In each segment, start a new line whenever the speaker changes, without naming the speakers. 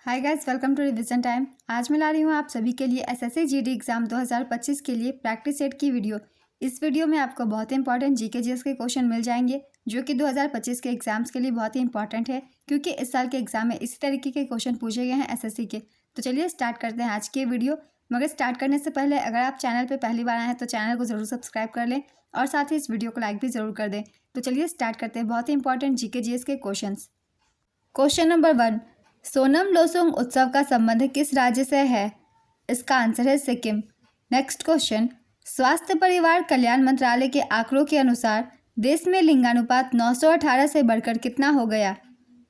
Hi guys, welcome to revision time. आज मैं ला रही हूँ आप सभी के लिए एसएससी जीडी एग्जाम 2025 के लिए प्रैक्टिस सेट की वीडियो। इस वीडियो में आपको बहुत ही इंपॉर्टेंट जीके जीएस के क्वेश्चन मिल जाएंगे जो कि 2025 के एग्जाम्स के लिए बहुत ही इंपॉर्टेंट है, क्योंकि इस साल के एग्जाम में इसी तरीके के क्वेश्चन पूछे गए हैं एसएससी के। तो चलिए स्टार्ट करते हैं आज की वीडियो। मगर स्टार्ट करने से पहले अगर आप चैनल पर पहली बार आए हैं तो चैनल को ज़रूर सब्सक्राइब कर लें और साथ ही इस वीडियो को लाइक भी ज़रूर कर दें। तो चलिए स्टार्ट करते हैं बहुत ही इंपॉर्टेंट जीके जीएस के question. Question number 1, Sonam Losoong उत्सव का संबंध किस राज्य से है? इसका आंसर है सिक्किम। नेक्स्ट क्वेश्चन, स्वास्थ्य परिवार कल्याण मंत्रालय के आंकड़ों के अनुसार देश में लिंगानुपात 918 से बढ़कर कितना हो गया?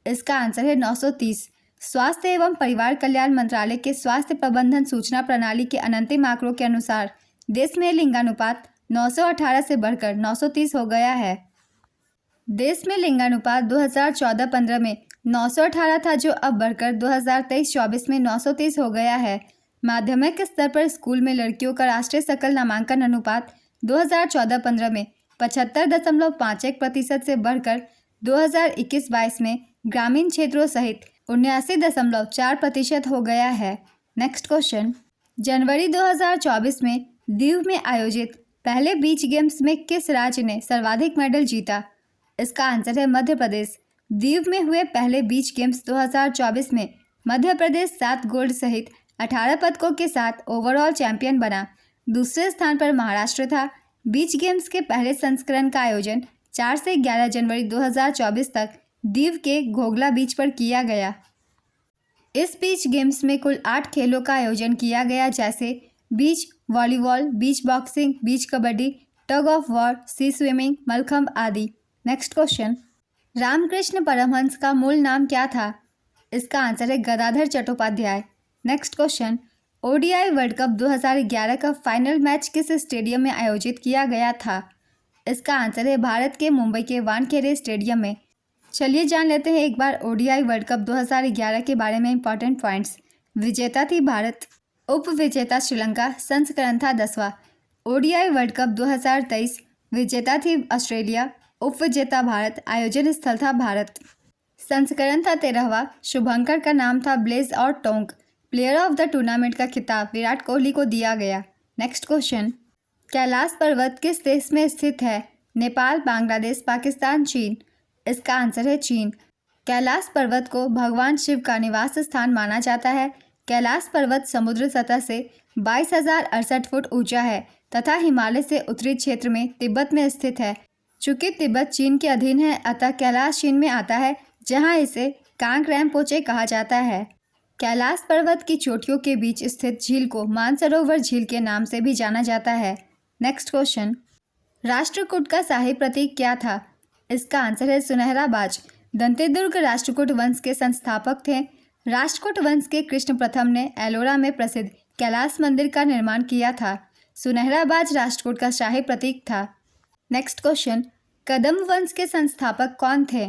इसका आंसर है 930। स्वास्थ्य एवं परिवार कल्याण मंत्रालय के स्वास्थ्य प्रबंधन सूचना प्रणाली के अंतिम आंकड़ों के अनुसार देश में लिंगानुपात 918 से बढ़कर 930 हो गया है। देश में लिंगानुपात 2014-15 में 918 था, जो अब बढ़कर 2023-24 में 930 हो गया है। माध्यमिक स्तर पर स्कूल में लड़कियों का राष्ट्रीय सकल नामांकन अनुपात 2014-15 में 75.51% से बढ़कर 2021-22 में ग्रामीण क्षेत्रों सहित 79.4% हो गया है। नेक्स्ट क्वेश्चन, जनवरी 2024 में दीव में आयोजित पहले बीच गेम्स में किस राज्य ने सर्वाधिक मेडल जीता? इसका आंसर है मध्य प्रदेश। दीव में हुए पहले बीच गेम्स 2024 में मध्य प्रदेश 7 गोल्ड सहित 18 पदकों के साथ ओवरऑल चैंपियन बना। दूसरे स्थान पर महाराष्ट्र था। बीच गेम्स के पहले संस्करण का आयोजन 4 से 11 जनवरी 2024 तक दीव के घोघला बीच पर किया गया। इस बीच गेम्स में कुल 8 खेलों का आयोजन किया गया, जैसे beach volleyball, beach boxing, beach kabaddi, tug of war, sea swimming, mallakhamb आदि। नेक्स्ट क्वेश्चन, रामकृष्ण परमहंस का मूल नाम क्या था? इसका आंसर है Gadadhar Chattopadhyay. Next question, ODI world cup 2011 का फाइनल मैच किस स्टेडियम में आयोजित किया गया था? इसका आंसर है भारत के मुंबई के वानखेड़े स्टेडियम में। चलिए जान लेते हैं एक बार ओडीआई वर्ल्ड कप 2011 के बारे में इंपॉर्टेंट पॉइंट्स। विजेता थी भारत, उप विजेता श्रीलंका, संस्करण था 10वां। ओडीआई वर्ल्ड कप 2023 विजेता थी ऑस्ट्रेलिया, उप विजेता भारत, आयोजन स्थल था भारत। संस्करण था 13वां। शुभंकर का नाम था ब्लेज और Tonk. Player of the tournament का खिताब विराट कोहली को दिया गया। नेक्स्ट क्वेश्चन, कैलाश पर्वत किस देश में स्थित है? नेपाल, बांग्लादेश, पाकिस्तान, चीन। इसका आंसर है चीन। कैलाश पर्वत को भगवान शिव का निवास स्थान माना जाता है। कैलाश पर्वत समुद्र सतह से 22,068 फुट ऊंचा है तथा हिमालय से उत्तरी क्षेत्र में तिब्बत में स्थित है। चूंकि तिब्बत चीन के अधीन है, अतः कैलाश चीन में आता है, जहां इसे कांग रैंपोचे कहा जाता है। कैलाश पर्वत की चोटियों के बीच स्थित झील को मानसरोवर झील के नाम से भी जाना जाता है। नेक्स्ट क्वेश्चन, राष्ट्रकूट का शाही प्रतीक क्या था? इसका आंसर है सुनहरा बाज। दंतेदुर्ग राष्ट्रकूट वंश के संस्थापक थे। राष्ट्रकूट वंश के कृष्ण प्रथम ने एलोरा में प्रसिद्ध कैलाश मंदिर का निर्माण किया था। सुनहरा बाज राष्ट्रकूट का शाही प्रतीक था। नेक्स्ट क्वेश्चन, कदम वंश के संस्थापक कौन थे?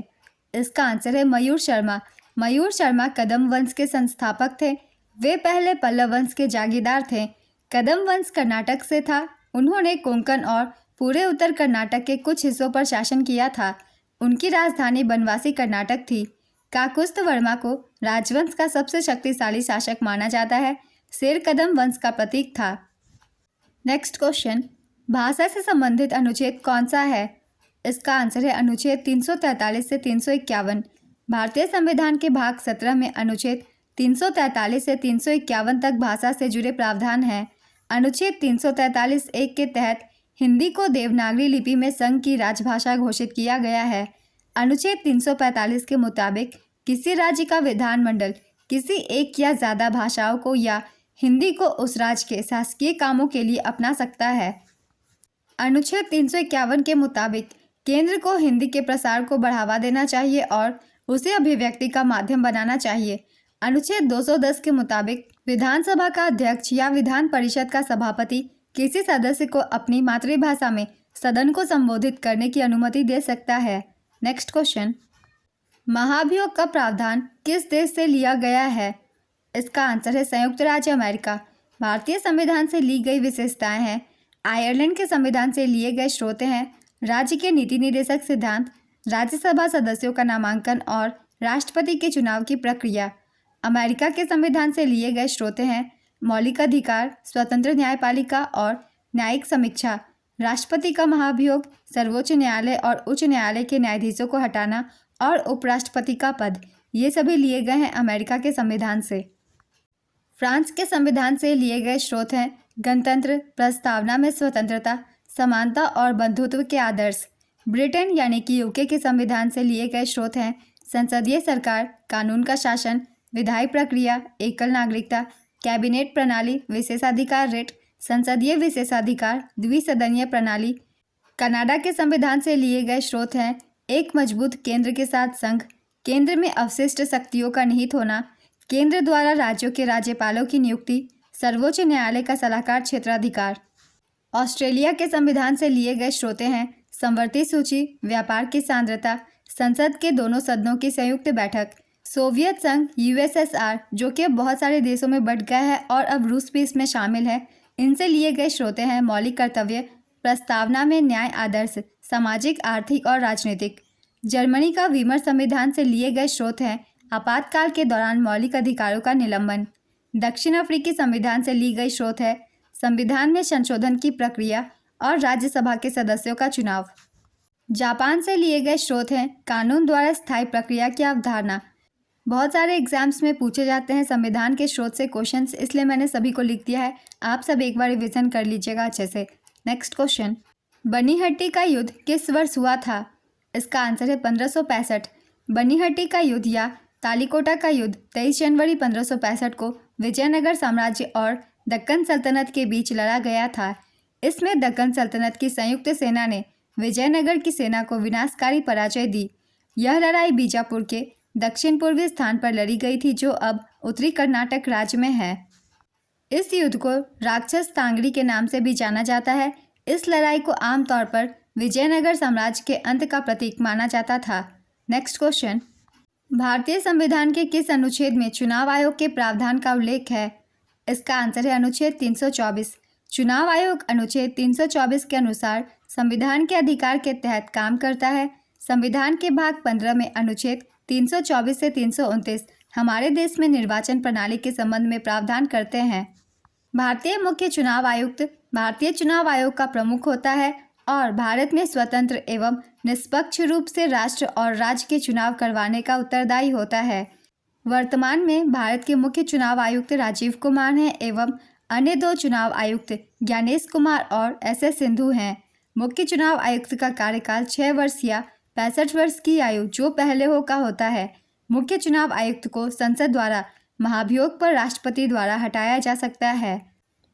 इसका आंसर है मयूर शर्मा। मयूर शर्मा कदम वंश के संस्थापक थे। वे पहले पल्लव वंश के जागीरदार थे। कदम वंश कर्नाटक से था। उन्होंने कोंकण और पूरे उत्तर कर्नाटक के कुछ हिस्सों पर शासन किया था। उनकी राजधानी बनवासी कर्नाटक थी। काकुस्थ वर्मा को राजवंश का सबसे शक्तिशाली शासक माना जाता है। शेर कदम वंश का प्रतीक था। नेक्स्ट क्वेश्चन, भाषा से संबंधित अनुच्छेद कौन सा है? इसका आंसर है अनुच्छेद 343 से 351। भारतीय संविधान के भाग 17 में अनुच्छेद 343 से 351 तक भाषा से जुड़े प्रावधान हैं। अनुच्छेद 343(1) के तहत हिंदी को देवनागरी लिपि में संघ की राजभाषा घोषित किया गया है। अनुच्छेद 345 के मुताबिक किसी राज्य का विधानमंडल किसी एक या ज़्यादा भाषाओं को या हिंदी को उस राज्य के शासकीय कामों के लिए अपना सकता है। अनुच्छेद 351 के मुताबिक केंद्र को हिंदी के प्रसार को बढ़ावा देना चाहिए और उसे अभिव्यक्ति का माध्यम बनाना चाहिए। अनुच्छेद 210 के मुताबिक विधानसभा का अध्यक्ष या विधान परिषद का सभापति किसी सदस्य को अपनी मातृभाषा में सदन को संबोधित करने की अनुमति दे सकता है। नेक्स्ट क्वेश्चन, महाभियोग का प्रावधान किस देश से लिया गया है? इसका आंसर है संयुक्त राज्य अमेरिका। भारतीय संविधान से ली गई विशेषताएं हैं। आयरलैंड के संविधान से लिए गए स्रोत हैं राज्य के नीति निर्देशक सिद्धांत, राज्यसभा सदस्यों का नामांकन और राष्ट्रपति के चुनाव की प्रक्रिया। अमेरिका के संविधान से लिए गए स्रोत हैं मौलिक अधिकार, स्वतंत्र न्यायपालिका और न्यायिक समीक्षा, राष्ट्रपति का महाभियोग, सर्वोच्च न्यायालय और उच्च न्यायालय के न्यायाधीशों को हटाना और उपराष्ट्रपति का पद। ये सभी लिए गए हैं अमेरिका के संविधान से। फ्रांस के संविधान से लिए गए स्रोत हैं गणतंत्र, प्रस्तावना में स्वतंत्रता, समानता और बंधुत्व के आदर्श। ब्रिटेन यानी कि यूके के संविधान से लिए गए स्रोत हैं संसदीय सरकार, कानून का शासन, विधायी प्रक्रिया, एकल नागरिकता, कैबिनेट प्रणाली, विशेषाधिकार रिट, संसदीय विशेषाधिकार, द्विसदनीय प्रणाली। कनाडा के संविधान से लिए गए स्रोत हैं एक मजबूत केंद्र के साथ संघ, केंद्र में अवशिष्ट शक्तियों का निहित होना, केंद्र द्वारा राज्यों के राज्यपालों की नियुक्ति, सर्वोच्च न्यायालय का सलाहकार क्षेत्राधिकार। ऑस्ट्रेलिया के संविधान से लिए गए स्रोत हैं समवर्ती सूची, व्यापार की सांद्रता, संसद के दोनों सदनों की संयुक्त बैठक, सोवियत संघ यूएसएसआर जो कि अब बहुत सारे देशों में बंट गया है और अब रूस भी इसमें शामिल है। इनसे लिए गए स्रोत हैं मौलिक कर्तव्य, प्रस्तावना में न्याय आदर्श, सामाजिक, आर्थिक और राजनीतिक। जर्मनी का वीमर संविधान से लिए गए स्रोत हैं आपातकाल के दौरान मौलिक अधिकारों का निलंबन। दक्षिण अफ्रीकी संविधान से ली गई स्रोत है संविधान में संशोधन की प्रक्रिया और राज्यसभा के सदस्यों का चुनाव। जापान से लिए गए स्रोत हैं कानून द्वारा स्थायी प्रक्रिया की अवधारणा। बहुत सारे एग्जाम्स में पूछे जाते हैं संविधान के स्रोत से क्वेश्चंस, इसलिए मैंने सभी को लिख दिया है। आप सब एक बार रिविजन कर लीजिएगा अच्छे से। नेक्स्ट क्वेश्चन, बनीहट्टी का युद्ध किस वर्ष हुआ था? इसका आंसर है 1565। बनीहट्टी का युद्ध या तालीकोटा का युद्ध 23 जनवरी 1565 को विजयनगर साम्राज्य और दक्कन सल्तनत के बीच लड़ा गया था। इसमें दक्कन सल्तनत की संयुक्त सेना ने विजयनगर की सेना को विनाशकारी पराजय दी। यह लड़ाई बीजापुर के दक्षिण पूर्वी स्थान पर लड़ी गई थी जो अब उत्तरी कर्नाटक राज्य में है। इस युद्ध को राक्षस तांगड़ी के नाम से भी जाना जाता है। इस लड़ाई को आमतौर पर विजयनगर साम्राज्य के अंत का प्रतीक माना जाता था। नेक्स्ट क्वेश्चन, भारतीय संविधान के किस अनुच्छेद में चुनाव आयोग के प्रावधान का उल्लेख है? इसका आंसर है अनुच्छेद 324। चुनाव आयोग अनुच्छेद 324 के अनुसार संविधान के अधिकार के तहत काम करता है। संविधान के भाग 15 में अनुच्छेद 324 से 329 हमारे देश में निर्वाचन प्रणाली के संबंध में प्रावधान करते हैं। भारतीय मुख्य चुनाव आयुक्त भारतीय चुनाव आयोग का प्रमुख होता है और भारत में स्वतंत्र एवं निष्पक्ष रूप से राष्ट्र और राज्य के चुनाव करवाने का उत्तरदायी होता है। वर्तमान में भारत के मुख्य चुनाव आयुक्त राजीव कुमार हैं एवं अन्य 2 चुनाव आयुक्त ज्ञानेश कुमार और एस सिंधु हैं। मुख्य चुनाव आयुक्त का कार्यकाल 6 वर्ष या 65 वर्ष की आयु जो पहले हो का होता है। मुख्य चुनाव आयुक्त को संसद द्वारा महाभियोग पर राष्ट्रपति द्वारा हटाया जा सकता है।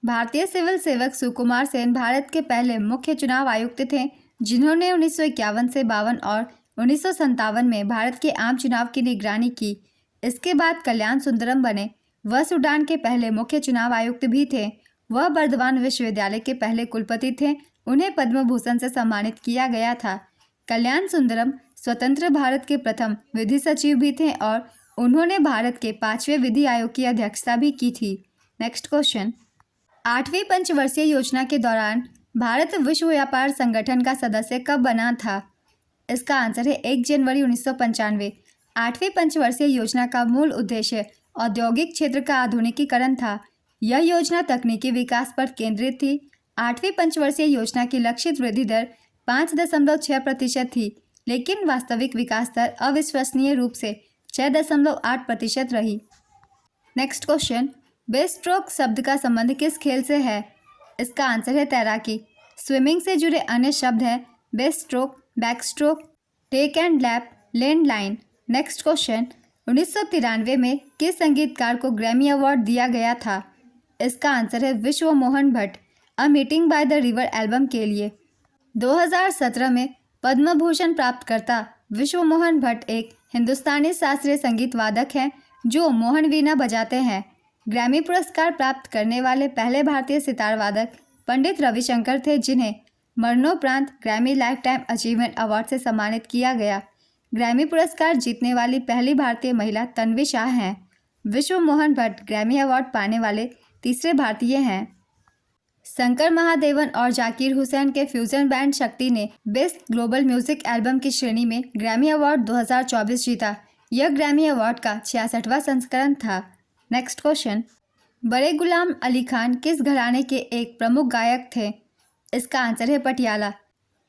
भारतीय सिविल सेवक सुकुमार सेन भारत के पहले मुख्य चुनाव आयुक्त थे जिन्होंने 1951 से 52 और 1957 में भारत के आम चुनाव की निगरानी की। इसके बाद कल्याण सुंदरम बने। वह सूडान के पहले मुख्य चुनाव आयुक्त भी थे। वह बर्दवान विश्वविद्यालय के पहले कुलपति थे। उन्हें पद्म भूषण से सम्मानित किया गया था। कल्याण सुंदरम स्वतंत्र भारत के प्रथम विधि सचिव भी थे और उन्होंने भारत के 5वें विधि आयोग की अध्यक्षता भी की थी। नेक्स्ट क्वेश्चन, 8वीं पंचवर्षीय योजना के दौरान भारत विश्व व्यापार संगठन का सदस्य कब बना था? इसका आंसर है 1 जनवरी 1995। 8वीं पंचवर्षीय योजना का मूल उद्देश्य औद्योगिक क्षेत्र का आधुनिकीकरण था। यह योजना तकनीकी विकास पर केंद्रित थी। 8वीं पंचवर्षीय योजना की लक्षित वृद्धि दर 5.6% थी, लेकिन वास्तविक विकास दर अविश्वसनीय रूप से 6.8% रही। नेक्स्ट क्वेश्चन, बेस्ट स्ट्रोक शब्द का संबंध किस खेल से है? इसका आंसर है तैराकी। स्विमिंग से जुड़े अन्य शब्द हैं best stroke, back stroke, tech and lap, land line. Next question, 1993 में किस संगीतकार को ग्रैमी अवार्ड दिया गया था? इसका आंसर है विश्व Mohan Bhatt, a meeting by the river album के लिए। 2017 में पद्म भूषण प्राप्तकर्ता विश्व मोहन भट्ट एक हिंदुस्तानी शास्त्रीय संगीत वादक हैं जो मोहन वीणा बजाते हैं। ग्रैमी पुरस्कार प्राप्त करने वाले पहले भारतीय सितार वादक पंडित रविशंकर थे जिन्हें मरणोपरांत Grammy life time achievement award से सम्मानित किया गया। ग्रैमी पुरस्कार जीतने वाली पहली भारतीय महिला तन्वी शाह हैं। विश्व मोहन भट्ट ग्रैमी अवार्ड पाने वाले तीसरे भारतीय हैं। शंकर महादेवन और जाकिर हुसैन के फ्यूजन बैंड शक्ति ने बेस्ट ग्लोबल म्यूजिक एल्बम की श्रेणी में ग्रैमी अवार्ड 2024 जीता। यह ग्रैमी अवार्ड का 66वां संस्करण था। नेक्स्ट क्वेश्चन, बड़े गुलाम अली खान किस घराने के एक प्रमुख गायक थे? इसका आंसर है पटियाला।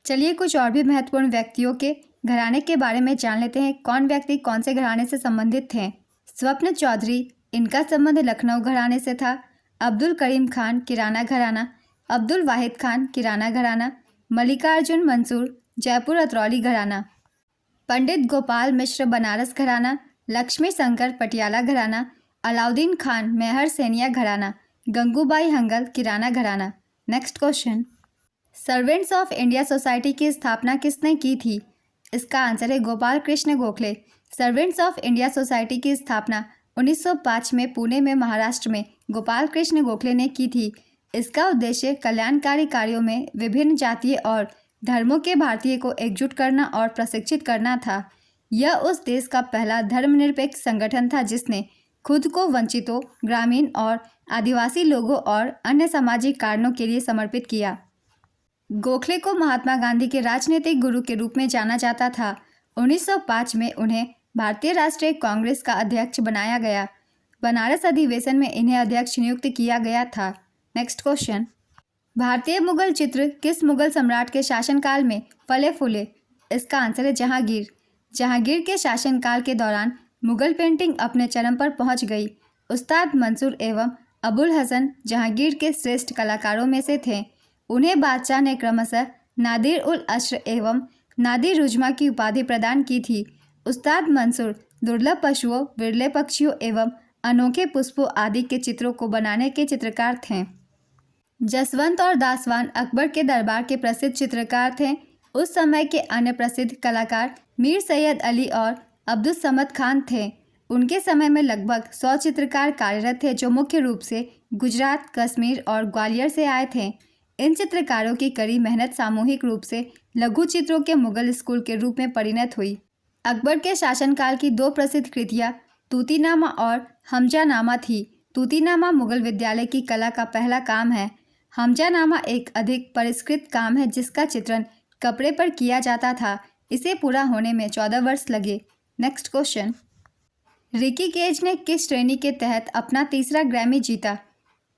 चलिए कुछ और भी महत्वपूर्ण व्यक्तियों के घराने के बारे में जान लेते हैं। कौन व्यक्ति कौन से घराने से संबंधित थे? स्वप्न चौधरी, इनका संबंध लखनऊ घराने से था। अब्दुल करीम खान, किराना घराना। अब्दुल वाहिद खान, किराना घराना। मल्लिकार्जुन मंसूर, जयपुर अतरौली घराना। पंडित गोपाल मिश्र, बनारस घराना। लक्ष्मी शंकर, पटियाला घराना। अलाउद्दीन खान, मेहर सेनिया घराना। गंगूबाई हंगल, किराना घराना। Next question, servants of India society की स्थापना किसने की थी? इसका आंसर है Gopal Krishna Gokhale. Servants of India society की स्थापना 1905 में पुणे में महाराष्ट्र में गोपाल कृष्ण गोखले ने की थी। इसका उद्देश्य कल्याणकारी कार्यों में विभिन्न जातीय और धर्मों के भारतीय को एकजुट करना और प्रशिक्षित करना था। यह उस देश का पहला धर्मनिरपेक्ष संगठन था जिसने खुद को वंचितों, ग्रामीण और आदिवासी लोगों और अन्य सामाजिक कारणों के लिए समर्पित किया। गोखले को महात्मा गांधी के राजनीतिक गुरु के रूप में जाना जाता था। 1905 में उन्हें भारतीय राष्ट्रीय कांग्रेस का अध्यक्ष बनाया गया। बनारस अधिवेशन में इन्हें अध्यक्ष नियुक्त किया गया था। नेक्स्ट क्वेश्चन, भारतीय मुगल चित्र किस मुगल सम्राट के शासनकाल में फले फूले? इसका आंसर है जहांगीर। जहांगीर के शासनकाल के दौरान मुगल पेंटिंग अपने चरम पर पहुंच गई। उस्ताद मंसूर एवं अबुल हसन जहांगीर के श्रेष्ठ कलाकारों में से थे। उन्हें बादशाह ने क्रमशः नादिर उल अश्र एवं नादिर रुजमा की उपाधि प्रदान की थी। उस्ताद मंसूर दुर्लभ पशुओं, विरले पक्षियों एवं अनोखे पुष्पों आदि के चित्रों को बनाने के चित्रकार थे। जसवंत और दासवान अकबर के दरबार के प्रसिद्ध चित्रकार थे। उस समय के अन्य प्रसिद्ध कलाकार मीर सैयद अली और अब्दुल समद खान थे। उनके समय में लगभग 100 चित्रकार कार्यरत थे जो मुख्य रूप से गुजरात, कश्मीर और ग्वालियर से आए थे। इन चित्रकारों की कड़ी मेहनत सामूहिक रूप से लघु चित्रों के मुगल स्कूल के रूप में परिणत हुई। अकबर के शासनकाल की 2 प्रसिद्ध कृतियाँ तूतीनामा और हमजानामा थी। तूतीनामा मुगल विद्यालय की कला का पहला काम है। हमजानामा एक अधिक परिष्कृत काम है जिसका चित्रण कपड़े पर किया जाता था। इसे पूरा होने में 14 वर्ष लगे। नेक्स्ट क्वेश्चन, रिकी केज ने किस श्रेणी के तहत अपना तीसरा ग्रैमी जीता?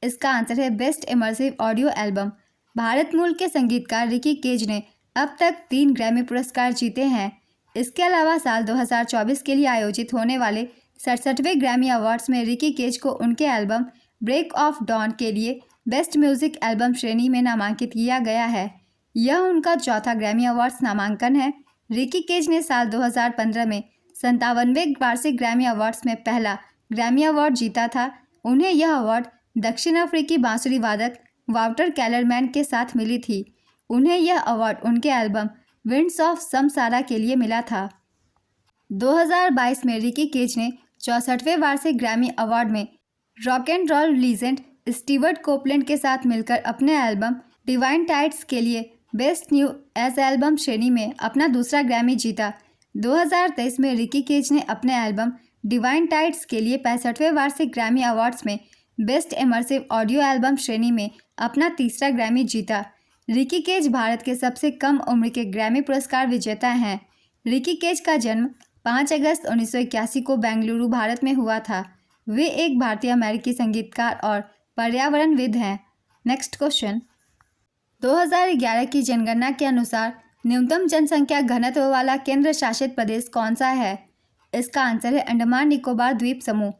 इसका आंसर है best immersive audio album. Bharat मूल के संगीतकार रिकी केज ने अब तक 3 ग्रैमी पुरस्कार जीते हैं। इसके अलावा साल 2024 के लिए आयोजित होने वाले 67वें ग्रैमी अवार्ड्स में रिकी केज को उनके एल्बम ब्रेक ऑफ डॉन के लिए बेस्ट म्यूजिक एल्बम श्रेणी में नामांकित किया गया है। यह उनका चौथा ग्रैमी अवार्ड्स नामांकन है। रिकी केज ने साल 2015 में 57वें वार्षिक ग्रैमी अवार्ड्स में पहला ग्रैमी अवार्ड जीता था। उन्हें यह अवार्ड दक्षिण अफ्रीकी बांसुरी वादक वाउटर कैलरमैन के साथ मिली थी। उन्हें यह अवार्ड उनके एल्बम विंड्स ऑफ समसारा के लिए मिला था। 2022 में रिकी केज ने 64वें वार्षिक ग्रैमी अवार्ड में rock and roll legend Stewart Copeland के साथ मिलकर अपने एल्बम डिवाइन टाइड्स के लिए बेस्ट न्यू एज एल्बम श्रेणी में अपना दूसरा ग्रैमी जीता। 2023 में रिकी केज ने अपने एल्बम डिवाइन टाइड्स के लिए 65वें वार्षिक ग्रैमी अवार्ड्स में बेस्ट इमर्सिव ऑडियो एल्बम श्रेणी में अपना तीसरा ग्रैमी जीता। रिकी केज भारत के सबसे कम उम्र के ग्रैमी पुरस्कार विजेता हैं। रिकी केज का जन्म 5 अगस्त 1981 को बेंगलुरु, भारत में हुआ था। वे एक भारतीय अमेरिकी संगीतकार और पर्यावरणविद हैं। नेक्स्ट क्वेश्चन, 2011 की जनगणना के अनुसार न्यूनतम जनसंख्या घनत्व वाला केंद्र शासित प्रदेश कौन सा है? इसका आंसर है अंडमान निकोबार द्वीप समूह।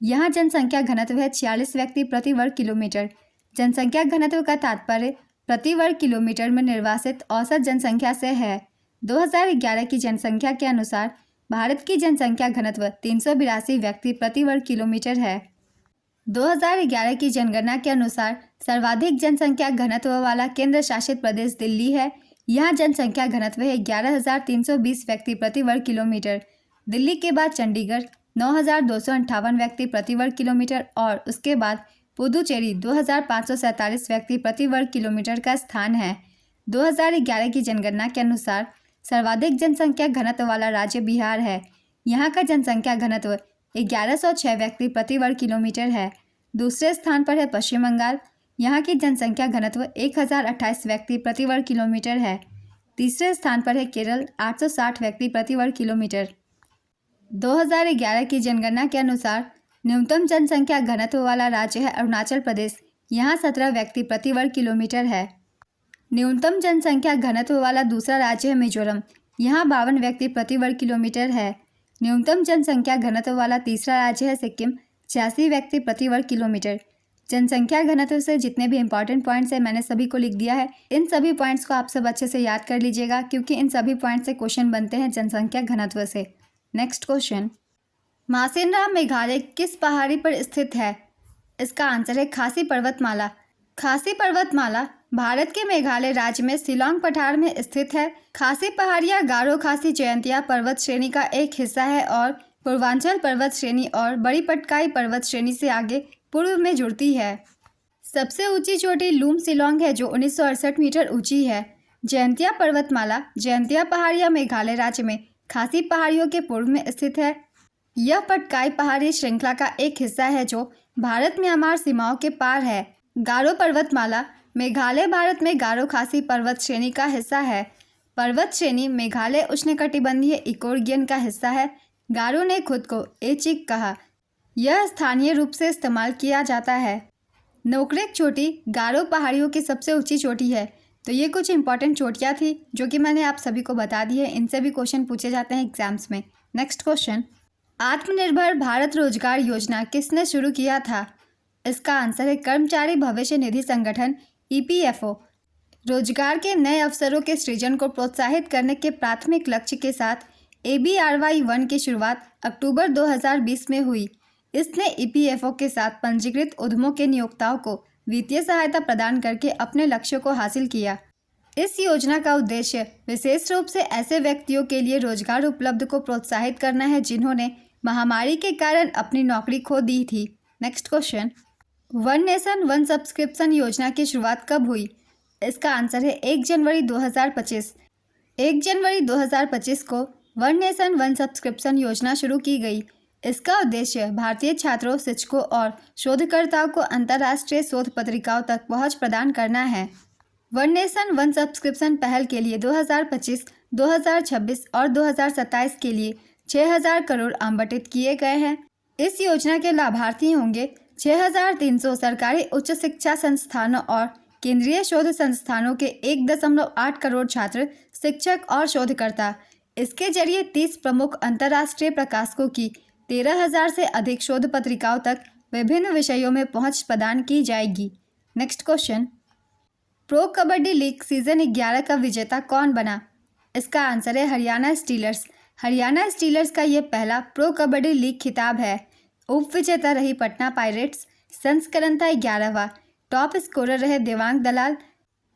यहाँ जनसंख्या घनत्व है 46 व्यक्ति प्रति वर्ग किलोमीटर। जनसंख्या घनत्व का तात्पर्य प्रति वर्ग किलोमीटर में निर्वासित औसत जनसंख्या से है। 2011 की जनसंख्या के अनुसार भारत की जनसंख्या घनत्व 382 व्यक्ति प्रति वर्ग किलोमीटर है। 2011 की जनगणना के अनुसार सर्वाधिक जनसंख्या घनत्व वाला केंद्र शासित प्रदेश दिल्ली है। यहाँ जनसंख्या घनत्व है 11,320 व्यक्ति प्रति वर्ग किलोमीटर। दिल्ली के बाद चंडीगढ़ 9,258 व्यक्ति प्रति वर्ग किलोमीटर और उसके बाद पुदुचेरी 2,547 व्यक्ति प्रति वर्ग किलोमीटर का स्थान है। 2011 की जनगणना के अनुसार सर्वाधिक जनसंख्या घनत्व वाला राज्य बिहार है। यहाँ का जनसंख्या घनत्व 1106 व्यक्ति प्रति वर्ग किलोमीटर है। दूसरे स्थान पर है पश्चिम बंगाल। यहाँ की जनसंख्या घनत्व 1028 व्यक्ति प्रति वर्ग किलोमीटर है। तीसरे स्थान पर है केरल 860 व्यक्ति प्रति वर्ग किलोमीटर। 2011 की जनगणना के अनुसार न्यूनतम जनसंख्या घनत्व वाला राज्य है अरुणाचल प्रदेश। यहाँ 17 व्यक्ति प्रति वर्ग किलोमीटर है। न्यूनतम जनसंख्या घनत्व वाला दूसरा राज्य है मिजोरम। यहाँ 52 व्यक्ति प्रति वर्ग किलोमीटर है। न्यूनतम जनसंख्या घनत्व वाला तीसरा राज्य है सिक्किम। 86 व्यक्ति प्रति वर्ग किलोमीटर। जनसंख्या घनत्व से जितने भी इंपॉर्टेंट पॉइंट्स हैं मैंने सभी को लिख दिया है। इन सभी पॉइंट्स को आप सब अच्छे से याद कर लीजिएगा क्योंकि इन सभी पॉइंट से क्वेश्चन बनते हैं जनसंख्या घनत्व से। नेक्स्ट क्वेश्चन, मासेनराम मेघालय किस पहाड़ी पर स्थित है? इसका आंसर है खासी पर्वतमाला। खासी पर्वतमाला भारत के मेघालय राज्य में शिलांग पठार में स्थित है। खासी पहाड़ियाँ गारो खासी जयंतिया पर्वत श्रेणी का एक हिस्सा है और पूर्वांचल पर्वत श्रेणी और बड़ी पटकाई पर्वत श्रेणी से आगे पूर्व में जुड़ती है। सबसे ऊंची चोटी लूम शिलांग है जो 1968 मीटर ऊंची है। जयंतिया पर्वतमाला जयंतिया पहाड़ियाँ मेघालय राज्य में खासी पहाड़ियों के पूर्व में स्थित है। यह पटकाई पहाड़ी श्रृंखला का एक हिस्सा है जो भारत म्यांमार सीमाओं के पार है। गारो पर्वतमाला मेघालय भारत में गारो खासी पर्वत श्रेणी का हिस्सा है। पर्वत श्रेणी मेघालय उष्णकटिबंधीय इकोर्गियन का हिस्सा है। गारो ने खुद को एचिक कहा। यह स्थानीय रूप से इस्तेमाल किया जाता है। नोकरेक चोटी गारो पहाड़ियों की सबसे ऊंची चोटी है। तो ये कुछ इंपॉर्टेंट चोटियाँ थी जो कि मैंने आप सभी को बता दी है। इनसे भी क्वेश्चन पूछे जाते हैं एग्जाम्स में। नेक्स्ट क्वेश्चन, आत्मनिर्भर भारत रोजगार योजना किसने शुरू किया था? इसका आंसर है कर्मचारी भविष्य निधि संगठन EPFO। रोजगार के नए अवसरों के सृजन को प्रोत्साहित करने के प्राथमिक लक्ष्य के साथ ABRY-1 की शुरुआत अक्टूबर 2020 में हुई। इसने EPFO के साथ पंजीकृत उद्यमों के नियोक्ताओं को वित्तीय सहायता प्रदान करके अपने लक्ष्यों को हासिल किया। इस योजना का उद्देश्य विशेष रूप से ऐसे व्यक्तियों के लिए रोजगार उपलब्ध को प्रोत्साहित करना है जिन्होंने महामारी के कारण अपनी नौकरी खो दी थी। Next question, one nation one subscription योजना की शुरुआत कब हुई? इसका आंसर है 1 जनवरी 2025। 1 जनवरी 2025 को वन नेशन वन सब्सक्रिप्शन योजना शुरू की गई। इसका उद्देश्य भारतीय छात्रों, शिक्षकों और शोधकर्ताओं को अंतर्राष्ट्रीय शोध पत्रिकाओं तक पहुंच प्रदान करना है। वन नेशन वन सब्सक्रिप्शन पहल के लिए 2025, 2026 और 2027 के लिए 6,000 करोड़ आवंटित किए गए हैं। इस योजना के लाभार्थी होंगे 6,300 सरकारी उच्च शिक्षा संस्थानों और केंद्रीय शोध संस्थानों के 1.8 करोड़ छात्र, शिक्षक और शोधकर्ता। इसके जरिए 30 प्रमुख अंतर्राष्ट्रीय प्रकाशकों की 13,000 से अधिक शोध पत्रिकाओं तक विभिन्न विषयों में पहुंच प्रदान की जाएगी। Next question, pro kabaddi league season 11 का विजेता कौन बना? इसका आंसर है हरियाणा स्टीलर्स। हरियाणा स्टीलर्स का ये पहला प्रो कबड्डी लीग खिताब है। उप विजेता रही पटना पायरेट्स। संस्करण था 11वां। टॉप स्कोरर रहे देवांग दलाल।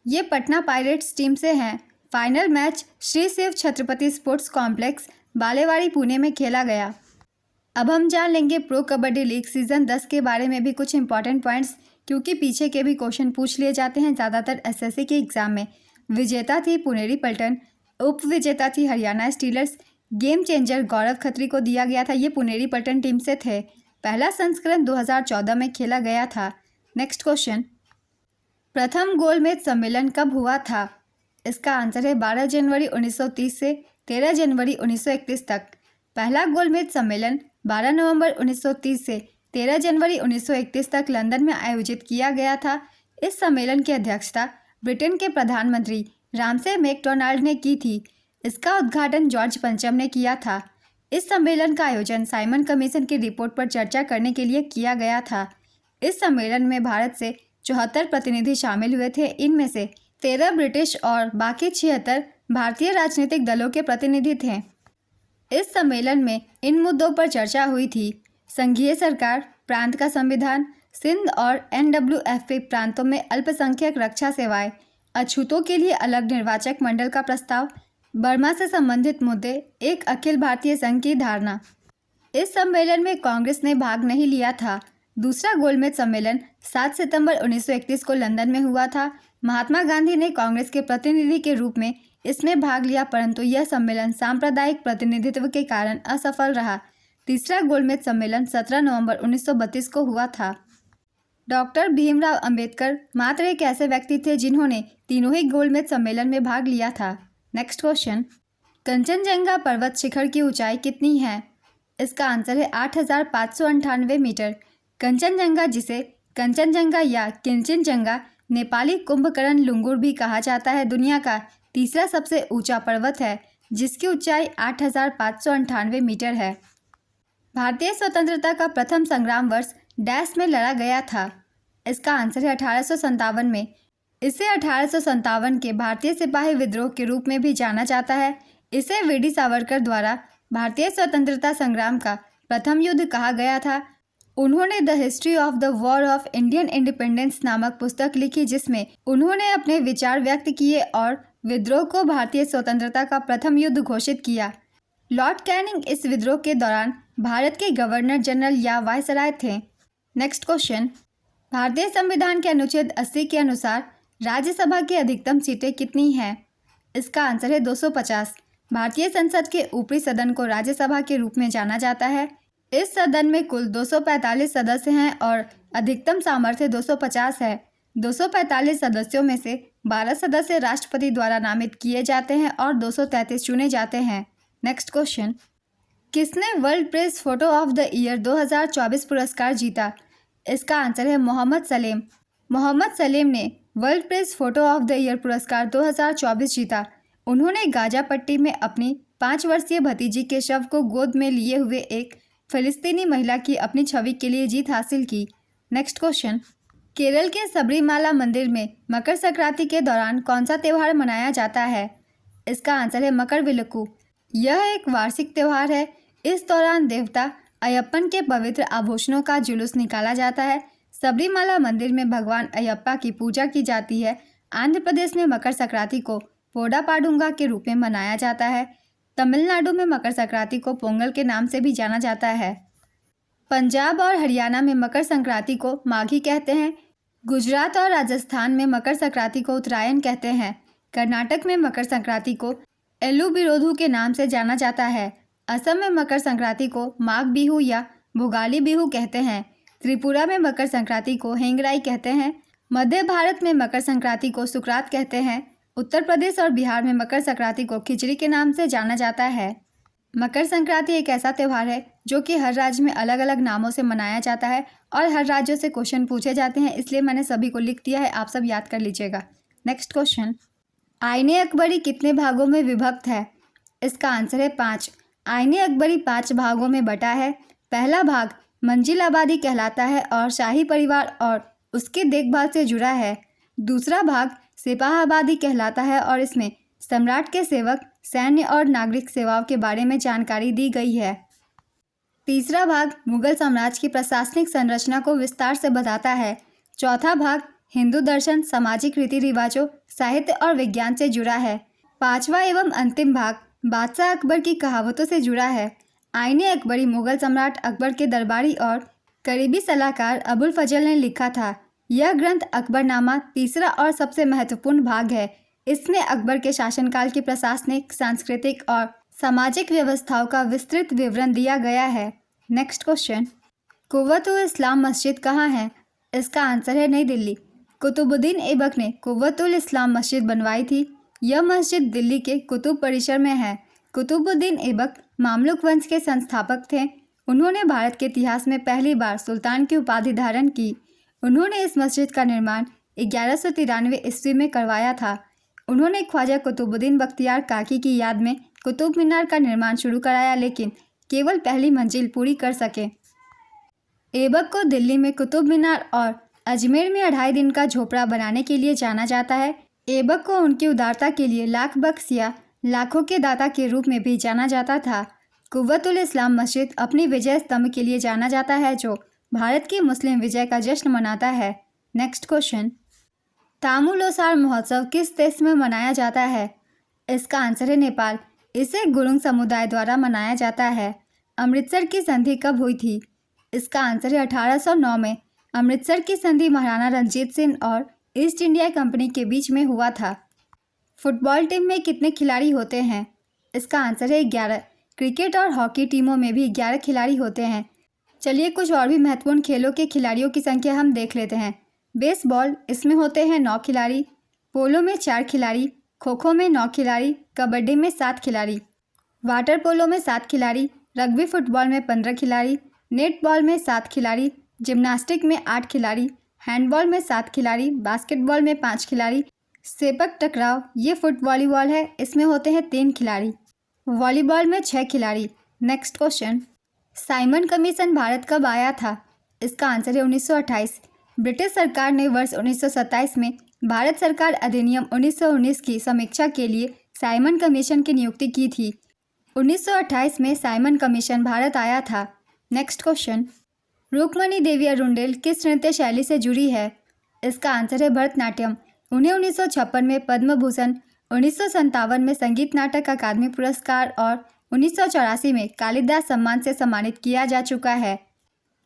ये पटना पायरेट्स टीम से हैं। Final match Shri Shiv Chhatrapati sports complex Balewadi Pune में खेला गया। अब हम जान लेंगे प्रो कबड्डी लीग सीजन 10 के बारे में भी कुछ इंपॉर्टेंट पॉइंट्स, क्योंकि पीछे के भी क्वेश्चन पूछ लिए जाते हैं ज़्यादातर SSC के एग्जाम में। विजेता थी पुनेरी पल्टन। उप विजेता थी हरियाणा स्टीलर्स। गेम चेंजर गौरव खत्री को दिया गया था। ये पुनेरी पल्टन टीम से थे। पहला संस्करण 2014 में खेला गया था। नेक्स्ट क्वेश्चन, प्रथम गोलमेज सम्मेलन कब हुआ था? इसका आंसर है 12 जनवरी 1930 से 13 जनवरी 1931 तक। पहला गोलमेज सम्मेलन 12 नवंबर 1930 से 13 जनवरी 1931 तक लंदन में आयोजित किया गया था। इस सम्मेलन की अध्यक्षता ब्रिटेन के प्रधानमंत्री रामसे मैकडोनाल्ड ने की थी। इसका उद्घाटन जॉर्ज पंचम ने किया था। इस सम्मेलन का आयोजन साइमन कमीशन की रिपोर्ट पर चर्चा करने के लिए किया गया था। इस सम्मेलन में भारत से 74 प्रतिनिधि शामिल हुए थे। इनमें से 13 ब्रिटिश और बाकी 76 भारतीय राजनीतिक दलों के प्रतिनिधि थे। इस सम्मेलन में इन मुद्दों पर चर्चा हुई थी: संघीय सरकार, प्रांत का संविधान, सिंध और NWFP प्रांतों में अल्पसंख्यक रक्षा सेवाएं, अछूतों के लिए अलग निर्वाचक मंडल का प्रस्ताव, बर्मा से संबंधित मुद्दे, एक अखिल भारतीय संघ की धारणा। इस सम्मेलन में कांग्रेस ने भाग नहीं लिया था। दूसरा गोलमेज सम्मेलन 7 सितंबर 1931 को लंदन में हुआ था। महात्मा गांधी ने कांग्रेस के प्रतिनिधि के रूप में इसमें भाग लिया, परंतु यह सम्मेलन सांप्रदायिक प्रतिनिधित्व के कारण असफल रहा। तीसरा गोलमेज सम्मेलन 17 नवंबर 1932 को हुआ था। डॉक्टर भीमराव अंबेडकर मात्र एक ऐसे व्यक्ति थे जिन्होंने तीनों ही गोलमेज सम्मेलन में भाग लिया था। नेक्स्ट क्वेश्चन, कंचनजंगा पर्वत शिखर की ऊंचाई कितनी है? इसका आंसर है 8,598 मीटर। कंचनजंगा, जिसे कंचनजंगा या किंचनजंगा नेपाली कुंभकर्ण लुंगुर भी कहा जाता है, दुनिया का तीसरा सबसे ऊंचा पर्वत है जिसकी ऊंचाई 8,598 मीटर है। भारतीय स्वतंत्रता का प्रथम संग्राम वर्ष डैश में लड़ा गया था। इसका आंसर है 1857 में। इसे 1857 के भारतीय सिपाही विद्रोह के रूप में भी जाना जाता है। इसे वीडी सावरकर द्वारा भारतीय स्वतंत्रता संग्राम का प्रथम युद्ध कहा गया था। उन्होंने the history of the war of Indian independence नामक पुस्तक लिखी, जिसमें उन्होंने अपने विचार व्यक्त किए और विद्रोह को भारतीय स्वतंत्रता का प्रथम युद्ध घोषित किया। लॉर्ड कैनिंग इस विद्रोह के दौरान भारत के गवर्नर जनरल या वायसराय थे। नेक्स्ट क्वेश्चन, भारतीय संविधान के अनुच्छेद 80 के अनुसार राज्यसभा की अधिकतम सीटें कितनी हैं? इसका आंसर है 250। भारतीय संसद के ऊपरी सदन को राज्यसभा के रूप में जाना जाता है। इस सदन में कुल 245 सदस्य हैं और अधिकतम सामर्थ्य 250 है। 245 सदस्यों में से 12 सदस्य राष्ट्रपति द्वारा नामित किए जाते हैं और 233 चुने जाते हैं। नेक्स्ट क्वेश्चन, किसने world press photo of the year 2024 पुरस्कार जीता? इसका आंसर है मोहम्मद सलेम। मोहम्मद सलेम ने world press photo of the year पुरस्कार 2024 जीता। उन्होंने गाजापट्टी में अपनी 5 वर्षीय भतीजी के शव को गोद में लिए हुए एक फिलिस्तीनी महिला की अपनी छवि के लिए जीत हासिल की। नेक्स्ट क्वेश्चन, केरल के सबरीमाला मंदिर में मकर संक्रांति के दौरान कौन सा त्यौहार मनाया जाता है? इसका आंसर है मकर विलक्कू। यह एक वार्षिक त्यौहार है। इस दौरान देवता अयप्पन के पवित्र आभूषणों का जुलूस निकाला जाता है। सबरीमाला मंदिर में भगवान अयप्पा की पूजा की जाती है। आंध्र प्रदेश में मकर संक्रांति को पोडा पाडुंगा के रूप में मनाया जाता है। तमिलनाडु में मकर संक्रांति को पोंगल के नाम से भी जाना जाता है। पंजाब और हरियाणा में मकर संक्रांति को माघी कहते हैं। गुजरात और राजस्थान में मकर संक्रांति को उत्तरायण कहते हैं। कर्नाटक में मकर संक्रांति को एलू बिरोधू के नाम से जाना जाता है। असम में मकर संक्रांति को माघ बिहू या भोगाली बिहू कहते हैं। त्रिपुरा में मकर संक्रांति को हेंगराई कहते हैं। मध्य भारत में मकर संक्रांति को सुकरात कहते हैं। उत्तर प्रदेश और बिहार में मकर संक्रांति को खिचड़ी के नाम से जाना जाता है। मकर संक्रांति एक ऐसा त्यौहार है जो कि हर राज्य में अलग अलग नामों से मनाया जाता है और हर राज्यों से क्वेश्चन पूछे जाते हैं, इसलिए मैंने सभी को लिख दिया है, आप सब याद कर लीजिएगा। नेक्स्ट क्वेश्चन, आईने अकबरी कितने भागों में विभक्त है? इसका आंसर है 5। आईने अकबरी 5 भागों में बटा है। पहला भाग मंजिल आबादी कहलाता है और शाही परिवार और उसके देखभाल से जुड़ा है। दूसरा भाग सिपाह आबादी कहलाता है और इसमें सम्राट के सेवक, सैन्य और नागरिक सेवाओं के बारे में जानकारी दी गई है। तीसरा भाग मुगल साम्राज्य की प्रशासनिक संरचना को विस्तार से बताता है। चौथा भाग हिंदू दर्शन, सामाजिक रीति रिवाजों, साहित्य और विज्ञान से जुड़ा है। पांचवा एवं अंतिम भाग बादशाह अकबर की कहावतों से जुड़ा है। आईने अकबरी मुगल सम्राट अकबर के दरबारी और करीबी सलाहकार अबुल फजल ने लिखा था। यह ग्रंथ अकबरनामा तीसरा और सबसे महत्वपूर्ण भाग है। इसमें अकबर के शासनकाल की प्रशासनिक, सांस्कृतिक और सामाजिक व्यवस्थाओं का विस्तृत विवरण दिया गया है। नेक्स्ट क्वेश्चन, कुव्वत-उल-इस्लाम मस्जिद कहाँ है? इसका आंसर है नई दिल्ली। कुतुबुद्दीन ऐबक ने कुव्वत-उल-इस्लाम मस्जिद बनवाई थी। यह मस्जिद दिल्ली के कुतुब परिसर में है। कुतुबुद्दीन ऐबक मामलुक वंश के संस्थापक थे। उन्होंने भारत के इतिहास में पहली बार सुल्तान की उपाधि धारण की। उन्होंने इस मस्जिद का निर्माण 1193 ईस्वी में करवाया था। उन्होंने ख्वाजा कुतुबुद्दीन बख्तियार काकी की याद में कुतुब मीनार का निर्माण शुरू कराया, लेकिन केवल पहली मंजिल पूरी कर सके। ऐबक को दिल्ली में कुतुब मीनार और अजमेर में 2.5 दिन का झोपड़ा बनाने के लिए जाना जाता है। ऐबक को उनकी उदारता के लिए लाख बख्श या लाखों के दाता के रूप में भी जाना जाता था। कुव्वत-उल-इस्लाम मस्जिद अपनी विजय स्तंभ के लिए जाना जाता है, जो भारत की मुस्लिम विजय का जश्न मनाता है। नेक्स्ट क्वेश्चन, तामूल-ओसार महोत्सव किस देश में मनाया जाता है? इसका आंसर है नेपाल। इसे गुरुंग समुदाय द्वारा मनाया जाता है। अमृतसर की संधि कब हुई थी? इसका आंसर है 1809 में। अमृतसर की संधि महाराणा रंजीत सिंह और ईस्ट इंडिया कंपनी के बीच में हुआ था। फुटबॉल टीम में कितने खिलाड़ी होते हैं? इसका आंसर है 11। क्रिकेट और हॉकी टीमों में भी 11 खिलाड़ी होते हैं। चलिए कुछ और भी महत्वपूर्ण खेलों के खिलाड़ियों की संख्या हम देख लेते हैं। बेसबॉल, इसमें होते हैं 9 खिलाड़ी। पोलो में 4 खिलाड़ी। खो खो में 9 खिलाड़ी। कबड्डी में 7 खिलाड़ी। वाटर पोलो में 7 खिलाड़ी। रग्बी फुटबॉल में 15 खिलाड़ी, नेटबॉल में 7 खिलाड़ी, जिम्नास्टिक में 8 खिलाड़ी, हैंडबॉल में 7 खिलाड़ी, बास्केटबॉल में 5 खिलाड़ी, सेपक टकराव ये वॉलीबॉल है, इसमें होते हैं 3 खिलाड़ी, वॉलीबॉल में 6 खिलाड़ी। Next question, Simon commission Bharat कब आया था? इसका आंसर है 1928। ब्रिटिश सरकार ने वर्ष 1927 में भारत सरकार अधिनियम 1919 की समीक्षा के लिए साइमन कमीशन की नियुक्ति की थी। 1928 में साइमन कमीशन भारत आया था। नेक्स्ट क्वेश्चन, रुक्मणी देवी अरुंडेल किस नृत्य शैली से जुड़ी है? इसका आंसर है भरतनाट्यम। उन्हें 1956 में पद्म भूषण, 1957 में संगीत नाटक अकादमी पुरस्कार और 1984 में कालिदास सम्मान से सम्मानित किया जा चुका है।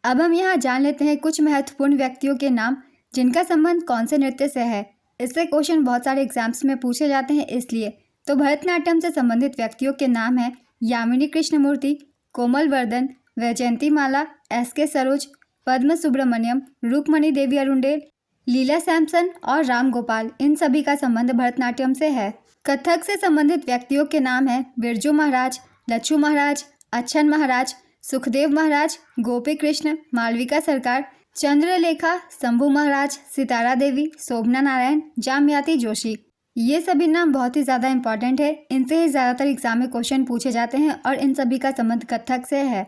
अब हम यहाँ जान लेते हैं कुछ महत्वपूर्ण व्यक्तियों के नाम जिनका संबंध कौन से नृत्य से है। इससे क्वेश्चन बहुत सारे एग्जाम्स में पूछे जाते हैं इसलिए। तो भरतनाट्यम से संबंधित व्यक्तियों के नाम हैं यामिनी कृष्णमूर्ति, कोमल वर्धन, वैजयंती माला, एस.के. सरोज, पद्म सुब्रमण्यम, रुक्मणी देवी अरुंडेल, लीला सैमसन और राम गोपाल, इन सभी का संबंध भरतनाट्यम से है। कथक से संबंधित व्यक्तियों के नाम हैं बिरजू महाराज, लच्छू महाराज, अच्छन महाराज, सुखदेव महाराज, गोपी कृष्ण, मालविका सरकार, चंद्रलेखा, शंभू महाराज, सितारा देवी, शोभना नारायण, जामयाती जोशी। ये सभी नाम बहुत ही ज़्यादा इंपॉर्टेंट है, इनसे ही ज़्यादातर एग्जाम में क्वेश्चन पूछे जाते हैं और इन सभी का संबंध कथक से है।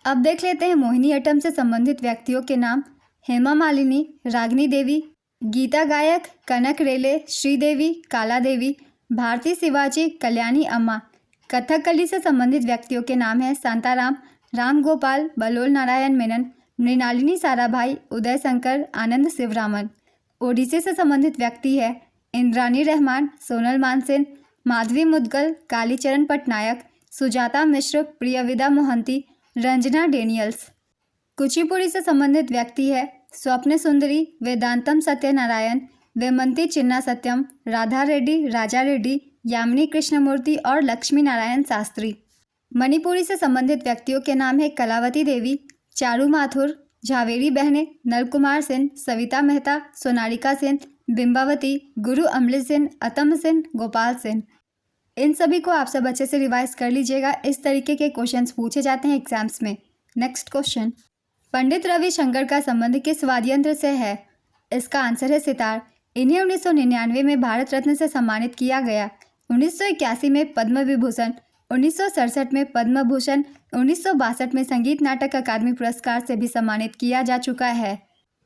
अब देख लेते हैं मोहिनीअट्टम से संबंधित व्यक्तियों के नाम। हेमा मालिनी, रागिनी देवी, गीता गायक, कनक रेले, श्रीदेवी, काला देवी, भारती शिवाजी, कल्याणी अम्मा। कथकली से संबंधित व्यक्तियों के नाम हैं शांताराम, राम गोपाल, बलोल नारायण मेनन, मृणालिनी साराभाई, उदय शंकर, आनंद शिवरामन। ओडिसी से संबंधित व्यक्ति है इंद्रानी रहमान, सोनल मानसेन, माधवी मुदगल, कालीचरण पटनायक, सुजाता मिश्र, प्रियविदा मोहंती, रंजना डेनियल्स। कुचिपुड़ी से संबंधित व्यक्ति है स्वप्न सुंदरी, वेदांतम सत्यनारायण, वेमंती चिन्ना सत्यम, राधा रेड्डी, राजा रेड्डी, यामिनी कृष्णमूर्ति और लक्ष्मी नारायण शास्त्री। मणिपुरी से संबंधित व्यक्तियों के नाम है कलावती देवी, चारू माथुर, झावेरी बहने, नलकुमार सेन, सविता मेहता, सोनालिका सेन, बिंबावती, गुरु अमृत सेन, अतम सेन, गोपाल सेन। इन सभी को आप सब अच्छे से रिवाइज कर लीजिएगा, इस तरीके के क्वेश्चंस पूछे जाते हैं एग्जाम्स में। नेक्स्ट क्वेश्चन, पंडित रविशंकर का संबंध किस वाद्य यंत्र से है? इसका आंसर है सितार। इन्हें 1999 में भारत रत्न से सम्मानित किया गया। 1981 में पद्म विभूषण, 1967 में पद्म भूषण, 1962 में संगीत नाटक अकादमी पुरस्कार से भी सम्मानित किया जा चुका है।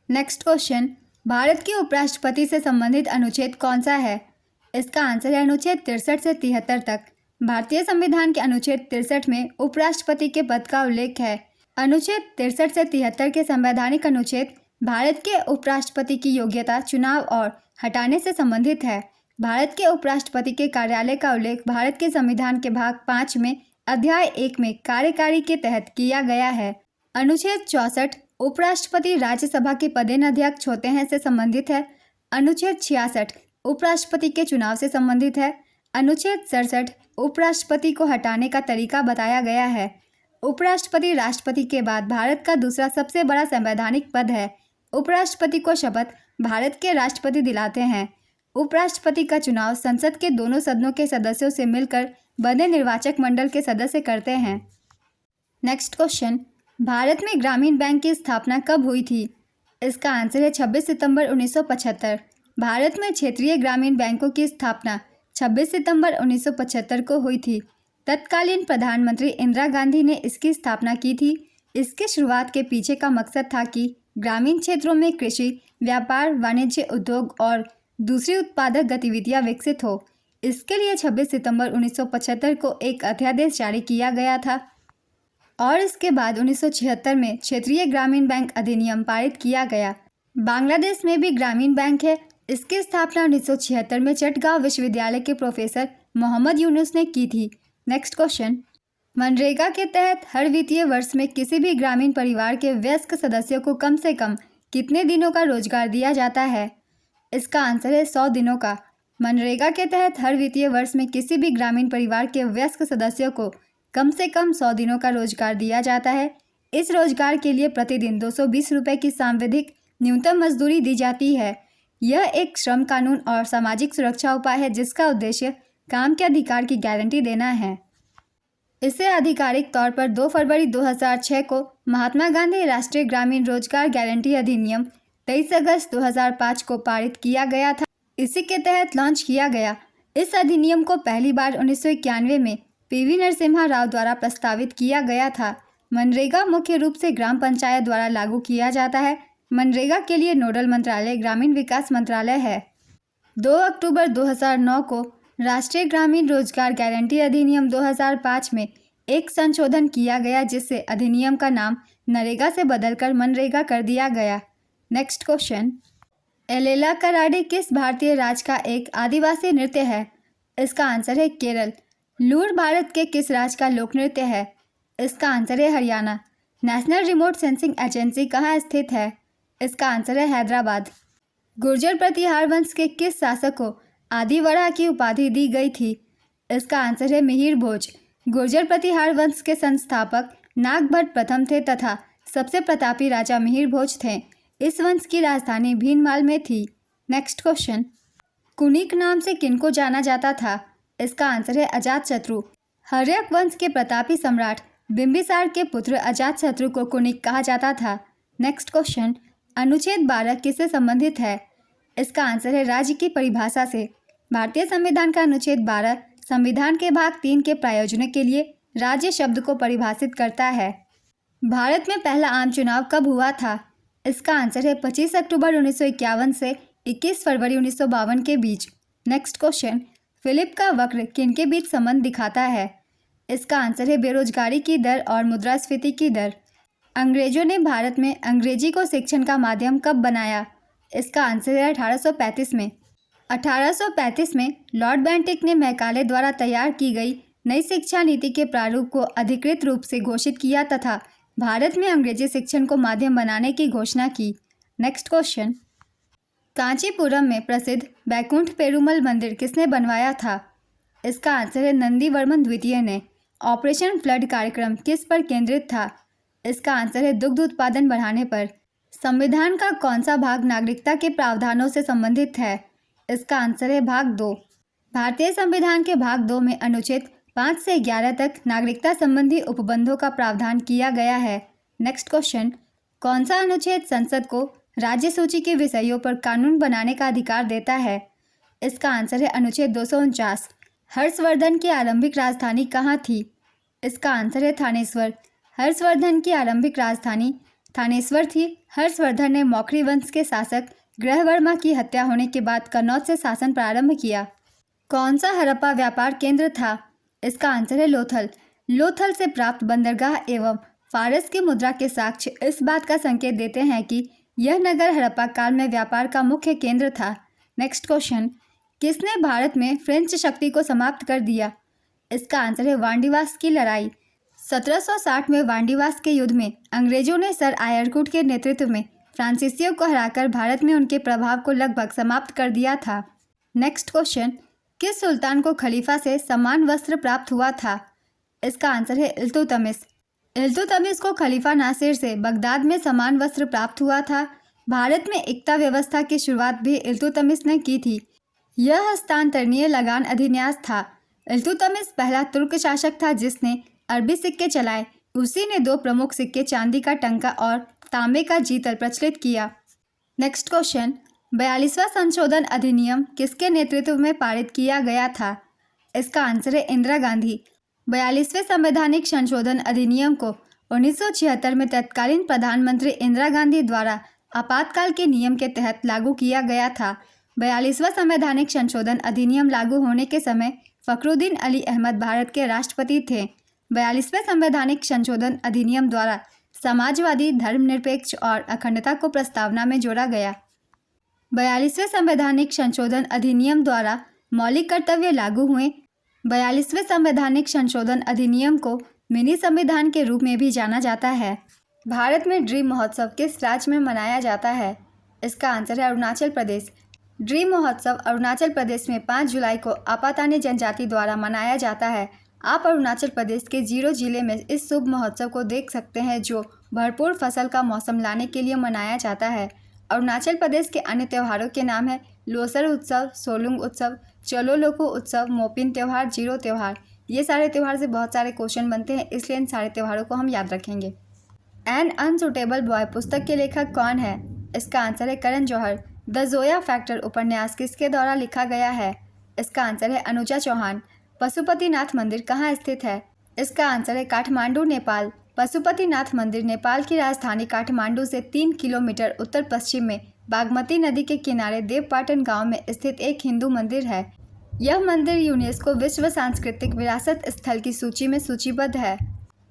नेक्स्ट क्वेश्चन, भारत के उपराष्ट्रपति से संबंधित अनुच्छेद कौन सा है? इसका आंसर है अनुच्छेद 63 से 73 तक। भारतीय संविधान के अनुच्छेद 63 में उपराष्ट्रपति के पद का उल्लेख है। अनुच्छेद 63 से 73 के संवैधानिक अनुच्छेद भारत के उपराष्ट्रपति की योग्यता, चुनाव और हटाने से संबंधित है। भारत के उपराष्ट्रपति के कार्यालय का उल्लेख भारत के संविधान के भाग 5 में अध्याय 1 में कार्यकारी के तहत किया गया है। अनुच्छेद 64 उपराष्ट्रपति राज्यसभा के पदेन अध्यक्ष होते हैं से संबंधित है। अनुच्छेद 66 उपराष्ट्रपति के चुनाव से संबंधित है। अनुच्छेद 67 उपराष्ट्रपति को हटाने का तरीका बताया गया है। उपराष्ट्रपति राष्ट्रपति के बाद भारत का दूसरा सबसे बड़ा संवैधानिक पद है। उपराष्ट्रपति को शपथ भारत के राष्ट्रपति दिलाते हैं। उपराष्ट्रपति का चुनाव संसद के दोनों सदनों के सदस्यों से मिलकर बने निर्वाचक मंडल के सदस्य करते हैं। नेक्स्ट क्वेश्चन, भारत में ग्रामीण बैंक की स्थापना कब हुई थी? इसका आंसर है 26 सितंबर 1975। भारत में क्षेत्रीय ग्रामीण बैंकों की स्थापना 26 सितंबर 1975 को हुई थी। तत्कालीन प्रधानमंत्री इंदिरा गांधी ने इसकी स्थापना की थी। इसकी शुरुआत के पीछे का मकसद था कि ग्रामीण क्षेत्रों में कृषि, व्यापार, वाणिज्य, उद्योग और दूसरी उत्पादक गतिविधियां विकसित हो। इसके लिए 26 सितंबर 1975 को एक अध्यादेश जारी किया गया था और इसके बाद 1976 में क्षेत्रीय ग्रामीण बैंक अधिनियम पारित किया गया। बांग्लादेश में भी ग्रामीण बैंक है। इसकी स्थापना 1976 में चटगांव विश्वविद्यालय के प्रोफेसर मोहम्मद यूनुस ने की थी। नेक्स्ट क्वेश्चन, मनरेगा के तहत हर वित्तीय वर्ष में किसी भी ग्रामीण परिवार के वयस्क सदस्यों को कम से कम कितने दिनों का रोजगार दिया जाता है? इसका आंसर है 100 दिनों का। मनरेगा के तहत हर वित्तीय वर्ष में किसी भी ग्रामीण परिवार के वयस्क सदस्यों को कम से कम 100 दिनों का रोजगार दिया जाता है। इस रोजगार के लिए प्रतिदिन 220 रुपये की सांविधिक न्यूनतम मजदूरी दी जाती है। यह एक श्रम कानून और सामाजिक सुरक्षा उपाय है जिसका उद्देश्य काम के अधिकार की गारंटी देना है। इसे आधिकारिक तौर पर 2 फरवरी 2006 को महात्मा गांधी राष्ट्रीय ग्रामीण रोजगार गारंटी अधिनियम 23 अगस्त 2005 को पारित किया गया था। इसी के तहत लॉन्च किया गया। इस अधिनियम को पहली बार 1991 में पीवी नरसिम्हा राव द्वारा प्रस्तावित किया गया था। मनरेगा मुख्य रूप से ग्राम पंचायत द्वारा लागू किया जाता है। मनरेगा के लिए नोडल मंत्रालय ग्रामीण विकास मंत्रालय है। 2 अक्टूबर 2009 को राष्ट्रीय ग्रामीण रोजगार गारंटी अधिनियम 2005 में एक संशोधन किया गया, जिससे अधिनियम का नाम नरेगा से बदलकर मनरेगा कर दिया गया। नेक्स्ट क्वेश्चन, एलेला कराडे किस भारतीय राज्य का एक आदिवासी नृत्य है? इसका आंसर है केरल। लूर भारत के किस राज्य का लोक नृत्य है? इसका आंसर है Haryana. National remote sensing agency कहाँ स्थित है? इसका आंसर है हैदराबाद। गुर्जर प्रतिहार वंश के किस शासक को आदिवरा की उपाधि दी गई थी? इसका आंसर है मिहिर भोज। गुर्जर प्रतिहार वंश के संस्थापक नागभट्ट प्रथम थे तथा सबसे प्रतापी राजा मिहिर भोज थे। इस वंश की राजधानी भीनमाल में थी। नेक्स्ट क्वेश्चन, कुनिक नाम से किनको जाना जाता था? इसका आंसर है अजातशत्रु। हर्यक वंश के प्रतापी सम्राट बिंबिसार के पुत्र अजातशत्रु को कुनिक कहा जाता था। नेक्स्ट क्वेश्चन, अनुच्छेद 12 किससे संबंधित है? इसका आंसर है राज्य की परिभाषा से। भारतीय संविधान का अनुच्छेद 12 संविधान के भाग 3 के प्रायोजन के लिए राज्य शब्द को परिभाषित करता है। भारत में पहला आम चुनाव कब हुआ था? इसका आंसर है 25 अक्टूबर 1951 से 21 फरवरी 1952 के बीच। नेक्स्ट क्वेश्चन, फिलिप का वक्र किनके बीच संबंध दिखाता है? इसका आंसर है बेरोजगारी की दर और मुद्रास्फीति की दर। अंग्रेजों ने भारत में अंग्रेजी को शिक्षण का माध्यम कब बनाया? इसका आंसर है 1835 में। 1835 में लॉर्ड बेंटिक ने मैकाले द्वारा तैयार की गई नई शिक्षा नीति के प्रारूप को अधिकृत रूप से घोषित किया तथा भारत में अंग्रेजी शिक्षण को माध्यम बनाने की घोषणा की। नेक्स्ट क्वेश्चन, कांचीपुरम में प्रसिद्ध बैकुंठ पेरुमल मंदिर किसने बनवाया था? इसका आंसर है नंदीवर्मन द्वितीय ने। ऑपरेशन फ्लड कार्यक्रम किस पर केंद्रित था? इसका आंसर है दुग्ध उत्पादन बढ़ाने पर। संविधान का कौन सा भाग नागरिकता के प्रावधानों से संबंधित है? इसका आंसर है भाग 2। भारतीय संविधान के भाग 2 में अनुच्छेद 5 से 11 तक नागरिकता संबंधी उपबंधों का प्रावधान किया गया है। नेक्स्ट क्वेश्चन, कौन सा अनुच्छेद संसद को राज्य सूची के विषयों पर कानून बनाने का अधिकार देता है? इसका आंसर है अनुच्छेद 249। हर्षवर्धन की आरंभिक राजधानी कहाँ थी? इसका आंसर है थानेश्वर। हर्षवर्धन की आरंभिक राजधानी थानेश्वर थी। हर्षवर्धन ने मौखरी वंश के शासक ग्रहवर्मा की हत्या होने के बाद कन्नौज से शासन प्रारंभ किया। कौन सा हड़प्पा व्यापार केंद्र था? इसका आंसर है लोथल। लोथल से प्राप्त बंदरगाह एवं फारस की मुद्रा के साक्ष्य इस बात का संकेत देते हैं कि यह नगर हड़प्पा काल में व्यापार का मुख्य केंद्र था। नेक्स्ट क्वेश्चन, किसने भारत में फ्रेंच शक्ति को समाप्त कर दिया? इसका आंसर है वांडीवास की लड़ाई। 1760 में वांडीवास के युद्ध में अंग्रेजों ने सर आयरकुट के नेतृत्व में फ्रांसीसियों को हराकर भारत में उनके प्रभाव को लगभग समाप्त कर दिया था। नेक्स्ट क्वेश्चन, किस सुल्तान को खलीफा से समान वस्त्र प्राप्त हुआ था? इसका आंसर है इल्तुतमिश। इल्तुतमिश को खलीफा नासिर से बगदाद में समान वस्त्र प्राप्त हुआ था। भारत में एकता व्यवस्था की शुरुआत भी इल्तुतमिश ने की थी। यह हस्तांतरणीय लगान अधिन्यास था। इल्तुतमिश पहला तुर्क शासक था जिसने अरबी सिक्के चलाए। उसी ने 2 प्रमुख सिक्के चांदी का टंका और तांबे का जीतल प्रचलित किया। नेक्स्ट क्वेश्चन, 42वां संशोधन अधिनियम किसके नेतृत्व में पारित किया गया था? इसका आंसर है इंदिरा गांधी। 42वें संवैधानिक संशोधन अधिनियम को 1976 में तत्कालीन प्रधानमंत्री इंदिरा गांधी द्वारा आपातकाल के नियम के तहत लागू किया गया था। 42वां संवैधानिक संशोधन अधिनियम लागू होने के समय फखरुद्दीन अली अहमद भारत के राष्ट्रपति थे। 42वें संवैधानिक संशोधन अधिनियम द्वारा समाजवादी, धर्मनिरपेक्ष और अखंडता को प्रस्तावना में जोड़ा गया। 42वें संवैधानिक संशोधन अधिनियम द्वारा मौलिक कर्तव्य लागू हुए। 42वें संवैधानिक संशोधन अधिनियम को मिनी संविधान के रूप में भी जाना जाता है। भारत में ड्रीम महोत्सव किस राज्य में मनाया जाता है? इसका आंसर है अरुणाचल प्रदेश। ड्रीम महोत्सव अरुणाचल प्रदेश में 5 जुलाई को आपातानी जनजाति द्वारा मनाया जाता है। आप अरुणाचल प्रदेश के 0 जिले में इस शुभ महोत्सव को देख सकते हैं जो भरपूर फसल का मौसम लाने के लिए मनाया जाता है। अरुणाचल प्रदेश के अन्य त्योहारों के नाम है लोसर उत्सव, सोलुंग उत्सव, चलो लोको उत्सव, मोपिन त्यौहार, जीरो त्यौहार। ये सारे त्यौहार से बहुत सारे क्वेश्चन बनते हैं, इसलिए इन सारे त्योहारों को हम याद रखेंगे। एन अनसुटेबल बॉय पुस्तक के लेखक कौन है? इसका आंसर है करण जौहर। द जोया फैक्टर उपन्यास किसके द्वारा लिखा गया है? इसका आंसर है अनुजा चौहान। पशुपतिनाथ मंदिर कहाँ स्थित है? इसका आंसर है काठमांडू, नेपाल। पशुपतिनाथ मंदिर नेपाल की राजधानी काठमांडू से 3 किलोमीटर उत्तर पश्चिम में बागमती नदी के किनारे देवपाटन गांव में स्थित एक हिंदू मंदिर है। यह मंदिर यूनेस्को विश्व सांस्कृतिक विरासत स्थल की सूची में सूचीबद्ध है।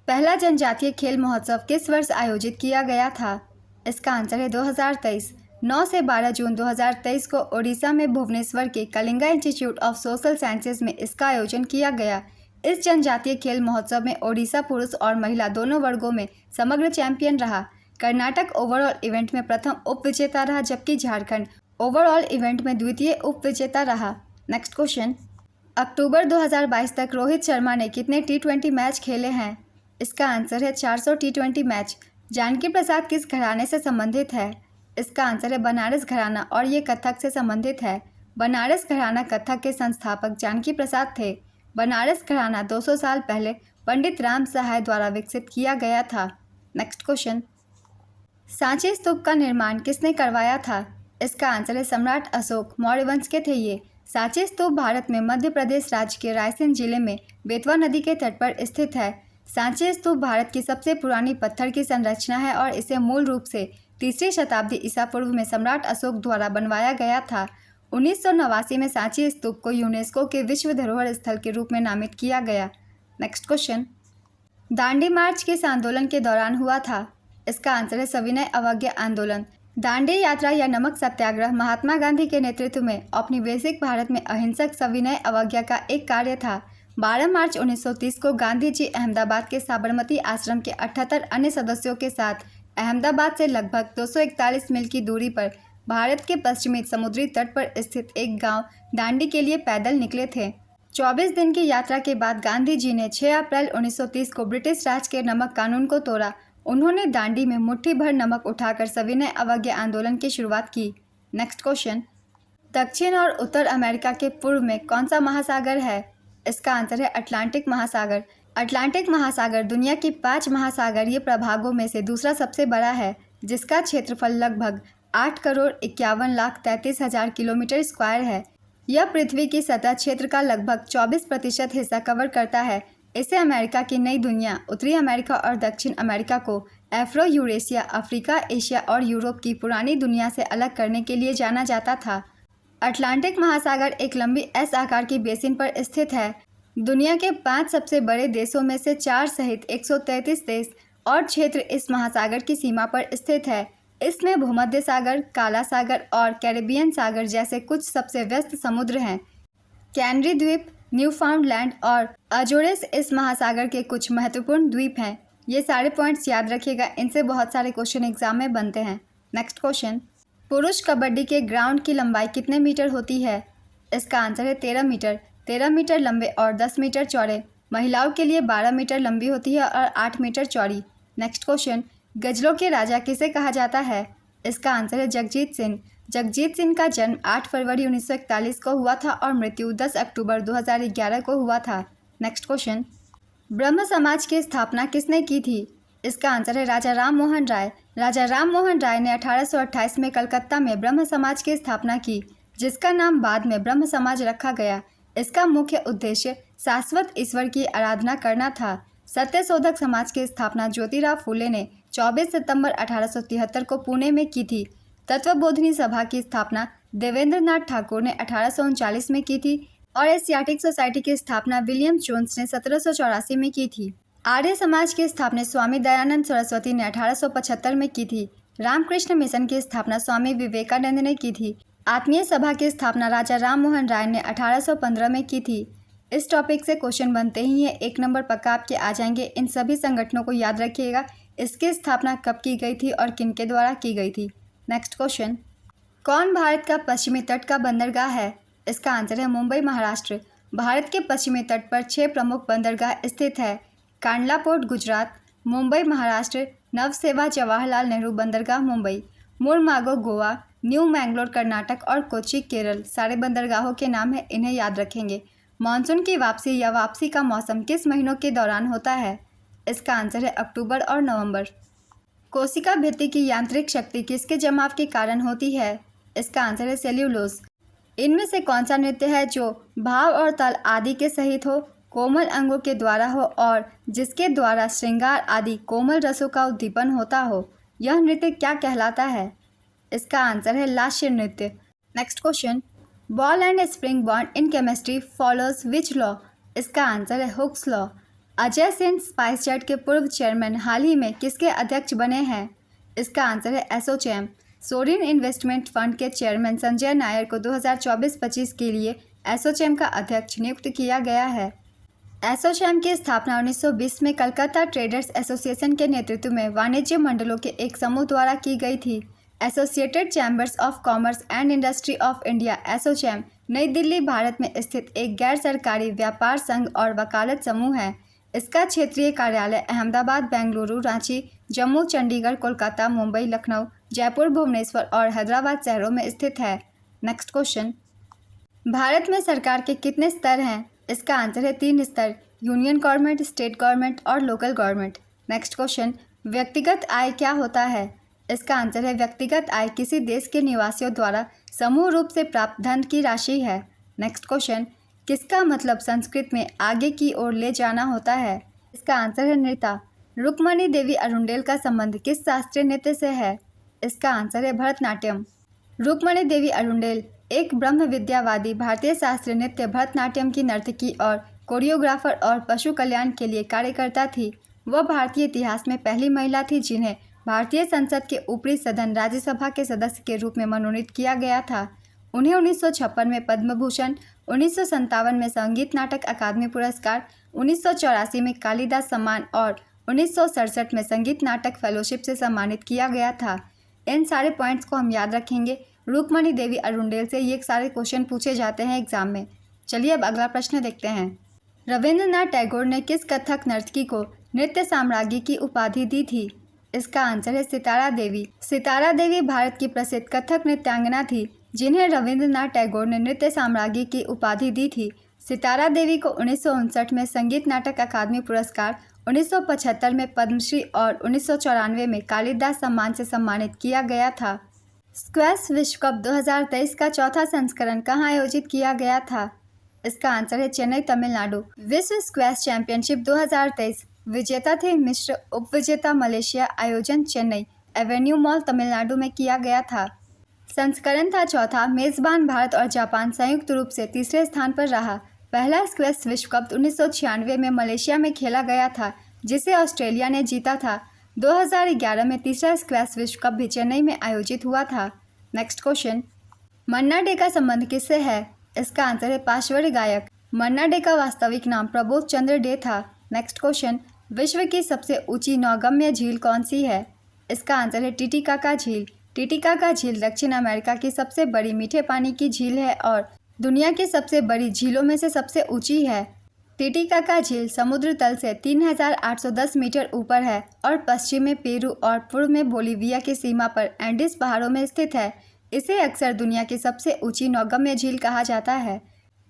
पहला जनजातीय खेल महोत्सव किस वर्ष आयोजित किया गया था? इसका आंसर है 2023। 9 से 12 जून 2023 को ओडिशा में भुवनेश्वर के Kalinga institute of social sciences में इसका आयोजन किया गया। इस जनजातीय खेल महोत्सव में ओडिशा पुरुष और महिला दोनों वर्गों में समग्र चैंपियन रहा। कर्नाटक ओवरऑल इवेंट में प्रथम उप विजेता रहा, जबकि झारखंड ओवरऑल इवेंट में द्वितीय उप विजेता रहा। नेक्स्ट क्वेश्चन, अक्टूबर 2022 तक रोहित शर्मा ने कितने T20 मैच खेले हैं? इसका आंसर है 400 T20 मैच। जानकी प्रसाद किस घराने से संबंधित है? इसका आंसर है बनारस घराना, और ये कथक से संबंधित है। बनारस घराना कथक के संस्थापक जानकी प्रसाद थे। बनारस घराना 200 साल पहले पंडित राम सहाय द्वारा विकसित किया गया था। नेक्स्ट क्वेश्चन, सांची स्तूप का निर्माण किसने करवाया था? इसका आंसर है सम्राट अशोक, मौर्य वंश के थे ये। सांची स्तूप भारत में मध्य प्रदेश राज्य के रायसेन जिले में बेतवा नदी के तट पर स्थित है। सांची स्तूप भारत की सबसे पुरानी पत्थर की संरचना है और इसे मूल रूप से 3री शताब्दी ईसा पूर्व में सम्राट अशोक द्वारा बनवाया गया था। 1989 में सांची स्तूप को यूनेस्को के विश्व धरोहर स्थल के रूप में नामित किया गया। नेक्स्ट क्वेश्चन, दांडी मार्च किस आंदोलन के दौरान हुआ था? इसका आंसर है सविनय अवज्ञा आंदोलन। दांडी यात्रा या नमक सत्याग्रह महात्मा गांधी के नेतृत्व में औपनिवेशिक भारत में अहिंसक सविनय अवज्ञा का एक कार्य था। 12 मार्च 1930 को गांधी जी अहमदाबाद के साबरमती आश्रम के 78 अन्य सदस्यों के साथ अहमदाबाद से लगभग 241 मील की दूरी पर भारत के पश्चिमी समुद्री तट पर स्थित एक गांव दांडी के लिए पैदल निकले थे। 24 दिन की यात्रा के बाद गांधी जी ने 6 अप्रैल 1930 को ब्रिटिश राज के नमक कानून को तोड़ा। उन्होंने दांडी में मुट्ठी भर नमक उठाकर सविनय अवज्ञा आंदोलन की शुरुआत की। नेक्स्ट क्वेश्चन, दक्षिण और उत्तर अमेरिका के पूर्व में कौन सा महासागर है? इसका आंसर है अटलांटिक महासागर। अटलांटिक महासागर दुनिया की 5 महासागरीय प्रभागों में से दूसरा सबसे बड़ा है, जिसका क्षेत्रफल लगभग 8,51,33,000 किलोमीटर स्क्वायर है। यह पृथ्वी की सतह क्षेत्र का लगभग 24% हिस्सा कवर करता है। इसे अमेरिका की नई दुनिया, उत्तरी अमेरिका और दक्षिण अमेरिका को अफ्रो यूरेशिया, अफ्रीका, एशिया और यूरोप की पुरानी दुनिया से अलग करने के लिए जाना जाता था। अटलांटिक महासागर एक लंबी एस आकार की बेसिन पर स्थित है। दुनिया के 5 सबसे बड़े देशों में से 4 सहित 133 देश और क्षेत्र इस महासागर की सीमा पर स्थित है। इसमें भूमध्य सागर, काला सागर और कैरिबियन सागर जैसे कुछ सबसे व्यस्त समुद्र हैं। कैनरी द्वीप, न्यूफाउंडलैंड और अजोरेस इस महासागर के कुछ महत्वपूर्ण द्वीप हैं। ये सारे पॉइंट्स याद रखिएगा, इनसे बहुत सारे क्वेश्चन एग्जाम में बनते हैं। नेक्स्ट क्वेश्चन, पुरुष कबड्डी के ग्राउंड की लंबाई कितने मीटर होती है? इसका आंसर है 13 मीटर। 13 मीटर लंबे और 10 मीटर चौड़े। महिलाओं के लिए 12 मीटर लंबी होती है और 8 मीटर चौड़ी। नेक्स्ट क्वेश्चन, गजलों के राजा किसे कहा जाता है? इसका आंसर है जगजीत सिंह। जगजीत सिंह का जन्म 8 फरवरी 1941 को हुआ था और मृत्यु 10 अक्टूबर 2011 को हुआ था। नेक्स्ट क्वेश्चन, ब्रह्म समाज की स्थापना किसने की थी? इसका आंसर है राजा राम मोहन राय। राजा राम मोहन राय ने 1828 में कलकत्ता में ब्रह्म समाज की स्थापना की, जिसका नाम बाद में ब्रह्म समाज रखा गया। इसका मुख्य उद्देश्य शाश्वत ईश्वर की आराधना करना था। सत्यशोधक समाज की स्थापना ज्योतिराव फूले ने 24 सितंबर 1873 को पुणे में की थी। तत्वबोधिनी सभा की स्थापना देवेंद्र नाथ ठाकुर ने 1839 में की थी और एशियाटिक सोसाइटी की स्थापना विलियम जोन्स ने 1784 में की थी। आर्य समाज की स्थापना स्वामी दयानंद सरस्वती ने 1875 में की थी। रामकृष्ण मिशन की स्थापना स्वामी विवेकानंद ने की थी। आत्मीय सभा की स्थापना राजा राम मोहन राय ने 1815 में की थी। इस टॉपिक से क्वेश्चन बनते ही हैं, 1 नंबर पक्का आपके आ जाएंगे। इन सभी संगठनों को याद रखिएगा, इसकी स्थापना कब की गई थी और किनके द्वारा की गई थी। नेक्स्ट क्वेश्चन, कौन भारत का पश्चिमी तट का बंदरगाह है? इसका आंसर है मुंबई, महाराष्ट्र। भारत के पश्चिमी तट पर 6 प्रमुख बंदरगाह स्थित है। कांडला पोर्ट गुजरात, मुंबई महाराष्ट्र, नवसेवा जवाहरलाल नेहरू बंदरगाह मुंबई, मुरमागो गोवा, न्यू मैंगलोर कर्नाटक और कोच्चि केरल सारे बंदरगाहों के नाम हैं, इन्हें याद रखेंगे। मानसून की वापसी या वापसी का मौसम किस महीनों के दौरान होता है? इसका आंसर है अक्टूबर और नवंबर। कोशिका भित्ति की यांत्रिक शक्ति किसके जमाव के कारण होती है? इसका आंसर है सेल्यूलोज। इनमें से कौन सा नृत्य है जो भाव और ताल आदि के सहित हो, कोमल अंगों के द्वारा हो और जिसके द्वारा श्रृंगार आदि कोमल रसों का उद्दीपन होता हो? यह नृत्य क्या कहलाता है? इसका आंसर है लास्य नृत्य। Next question, ball and spring bond in chemistry follows which law? इसका आंसर है Hooke's law. Ajay Sen SpiceJet के पूर्व चेयरमैन हाल ही में किसके अध्यक्ष बने हैं? इसका आंसर है एसोचैम। सोरिन इन्वेस्टमेंट फंड के चेयरमैन संजय नायर को 2024-25 के लिए एसोचैम का अध्यक्ष नियुक्त किया गया है। एसोचैम की स्थापना 1920 में कलकत्ता ट्रेडर्स एसोसिएशन के नेतृत्व में वाणिज्य मंडलों के एक समूह द्वारा की गई थी। Associated chambers of commerce and industry of India ASSOCHAM नई दिल्ली, भारत में स्थित एक गैर सरकारी व्यापार संघ और वकालत समूह है। इसका क्षेत्रीय कार्यालय अहमदाबाद, बेंगलुरु, रांची, जम्मू, चंडीगढ़, कोलकाता, मुंबई, लखनऊ, जयपुर, भुवनेश्वर और हैदराबाद शहरों में स्थित है। नेक्स्ट क्वेश्चन, भारत में सरकार के कितने स्तर हैं? इसका आंसर है 3 स्तर, यूनियन गवर्नमेंट, स्टेट गवर्नमेंट और लोकल गवर्नमेंट। नेक्स्ट क्वेश्चन, व्यक्तिगत आय क्या होता है? इसका आंसर है व्यक्तिगत आय किसी देश के निवासियों द्वारा समूह रूप से प्राप्त धन की राशि है। नेक्स्ट क्वेश्चन, किसका मतलब संस्कृत में आगे की ओर ले जाना होता है? इसका आंसर है नृत्य। रुक्मणी देवी अरुंडेल का संबंध किस शास्त्रीय नृत्य से है? इसका आंसर है भरतनाट्यम। रुक्मणी देवी अरुंडेल एक ब्रह्म विद्यावादी भारतीय शास्त्रीय नृत्य भरतनाट्यम की नर्तकी और कोरियोग्राफर और पशु कल्याण के लिए कार्यकर्ता थी। वह भारतीय इतिहास में पहली महिला थी जिन्हें भारतीय संसद के ऊपरी सदन राज्यसभा के सदस्य के रूप में मनोनीत किया गया था। उन्हें 1956 में पद्म भूषण, 1957 में संगीत नाटक अकादमी पुरस्कार, 1984 में कालिदास सम्मान और 1967 में संगीत नाटक फेलोशिप से सम्मानित किया गया था। इन सारे पॉइंट्स को हम याद रखेंगे। रुक्मणी देवी अरुंडेल से ये सारे क्वेश्चन पूछे जाते हैं एग्जाम में। चलिए अब अगला प्रश्न देखते हैं। रविंद्रनाथ टैगोर ने किस कथक नर्तकी को नृत्य साम्राज्ञी की उपाधि दी थी? इसका आंसर है सितारा देवी। सितारा देवी भारत की प्रसिद्ध कथक नृत्यांगना थी जिन्हें रविंद्रनाथ टैगोर ने नृत्य साम्राज्ञी की उपाधि दी थी। सितारा देवी को 1959 में संगीत नाटक अकादमी पुरस्कार, 1975 में पद्मश्री और 1994 में कालिदास सम्मान से सम्मानित किया गया था। स्क्वैश विश्व कप 2023 का चौथा संस्करण कहाँ आयोजित किया गया था? इसका आंसर है चेन्नई, तमिलनाडु। विश्व स्क्वैश चैंपियनशिप 2023 विजेता थे मिस्र, उपविजेता मलेशिया। आयोजन चेन्नई एवेन्यू मॉल, तमिलनाडु में किया गया था। संस्करण था चौथा। मेजबान भारत और जापान संयुक्त रूप से तीसरे स्थान पर रहा। पहला स्क्वैश विश्व कप 1996 में मलेशिया में खेला गया था जिसे ऑस्ट्रेलिया ने जीता था। 2011 में तीसरा स्क्वैश विश्व कप भी चेन्नई में आयोजित हुआ था। नेक्स्ट क्वेश्चन, मन्ना डे का संबंध किससे है? इसका आंसर है पार्श्वरी गायक। मन्ना डे का वास्तविक नाम प्रबोध चंद्र डे था। नेक्स्ट क्वेश्चन, विश्व की सबसे ऊंची नौगम्य झील कौन सी है? इसका आंसर है टिटिकाका झील। टिटिकाका झील दक्षिण अमेरिका की सबसे बड़ी मीठे पानी की झील है और दुनिया की सबसे बड़ी झीलों में से सबसे ऊंची है। टिटिकाका झील समुद्र तल से 3810 मीटर ऊपर है और पश्चिम में पेरू और पूर्व में बोलीविया की सीमा पर एंडीज पहाड़ों में स्थित है। इसे अक्सर दुनिया की सबसे ऊंची नौगम्य झील कहा जाता है।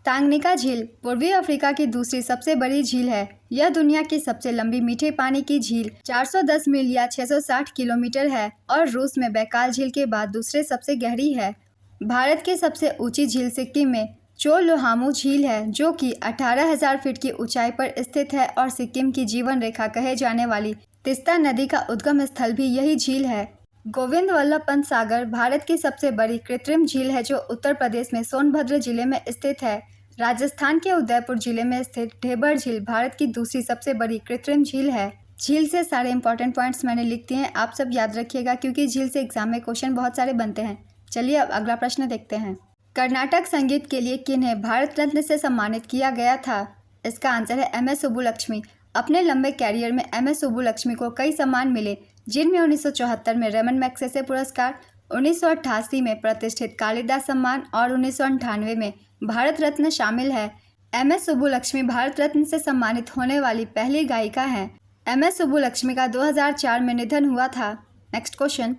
तांगनिका झील पूर्वी अफ्रीका की दूसरी सबसे बड़ी झील है। यह दुनिया की सबसे लंबी मीठे पानी की झील 410 मील या 660 किलोमीटर है और रूस में बैकाल झील के बाद दूसरे सबसे गहरी है। भारत की सबसे ऊंची झील सिक्किम में चोललोहामू झील है जो कि 18,000 फीट की ऊंचाई पर स्थित है और सिक्किम की जीवन रेखा कहे जाने वाली तिस्ता नदी का उद्गम स्थल भी यही झील है। गोविंद वल्लभ पंत सागर भारत की सबसे बड़ी कृत्रिम झील है जो उत्तर प्रदेश में सोनभद्र जिले में स्थित है। राजस्थान के उदयपुर जिले में स्थित ढेबर झील भारत की दूसरी सबसे बड़ी कृत्रिम झील है। झील से सारे इंपॉर्टेंट पॉइंट्स मैंने लिख दिए हैं, आप सब याद रखिएगा क्योंकि झील से एग्जाम में क्वेश्चन बहुत सारे बनते हैं। चलिए अब अगला प्रश्न देखते हैं। कर्नाटक संगीत के लिए किन्हें भारत रत्न से सम्मानित किया गया था? इसका आंसर है एम एस सुब्बुलक्ष्मी। अपने लंबे कैरियर में एम एस सुब्बुलक्ष्मी को कई सम्मान मिले जिनमें 1974 में रेमन मैग्सेसे पुरस्कार, 1988 में प्रतिष्ठित कालिदास सम्मान और 1998 में भारत रत्न शामिल है। एम एस सुब्बुलक्ष्मी भारत रत्न से सम्मानित होने वाली पहली गायिका हैं। एम एस सुब्बुलक्ष्मी का 2004 में निधन हुआ था। नेक्स्ट क्वेश्चन,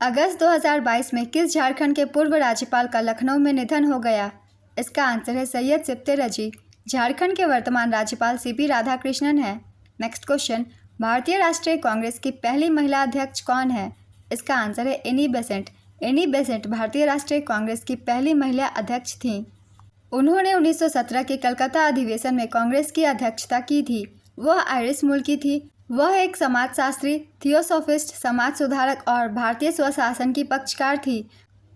अगस्त 2022 में किस झारखंड के पूर्व राज्यपाल का लखनऊ में निधन हो गया? इसका आंसर है सैयद सिप्ते रजी। झारखंड के वर्तमान राज्यपाल सीपी राधाकृष्णन है। नेक्स्ट क्वेश्चन, भारतीय राष्ट्रीय कांग्रेस की पहली महिला अध्यक्ष कौन है? इसका आंसर है एनी बेसेंट। एनी बेसेंट भारतीय राष्ट्रीय कांग्रेस की पहली महिला अध्यक्ष थीं। उन्होंने 1917 के कलकत्ता अधिवेशन में कांग्रेस की अध्यक्षता की थी। वह आयरिश मूल की थी। वह एक समाजशास्त्री, थियोसॉफिस्ट, समाज सुधारक और भारतीय स्वशासन की पक्षकार थी।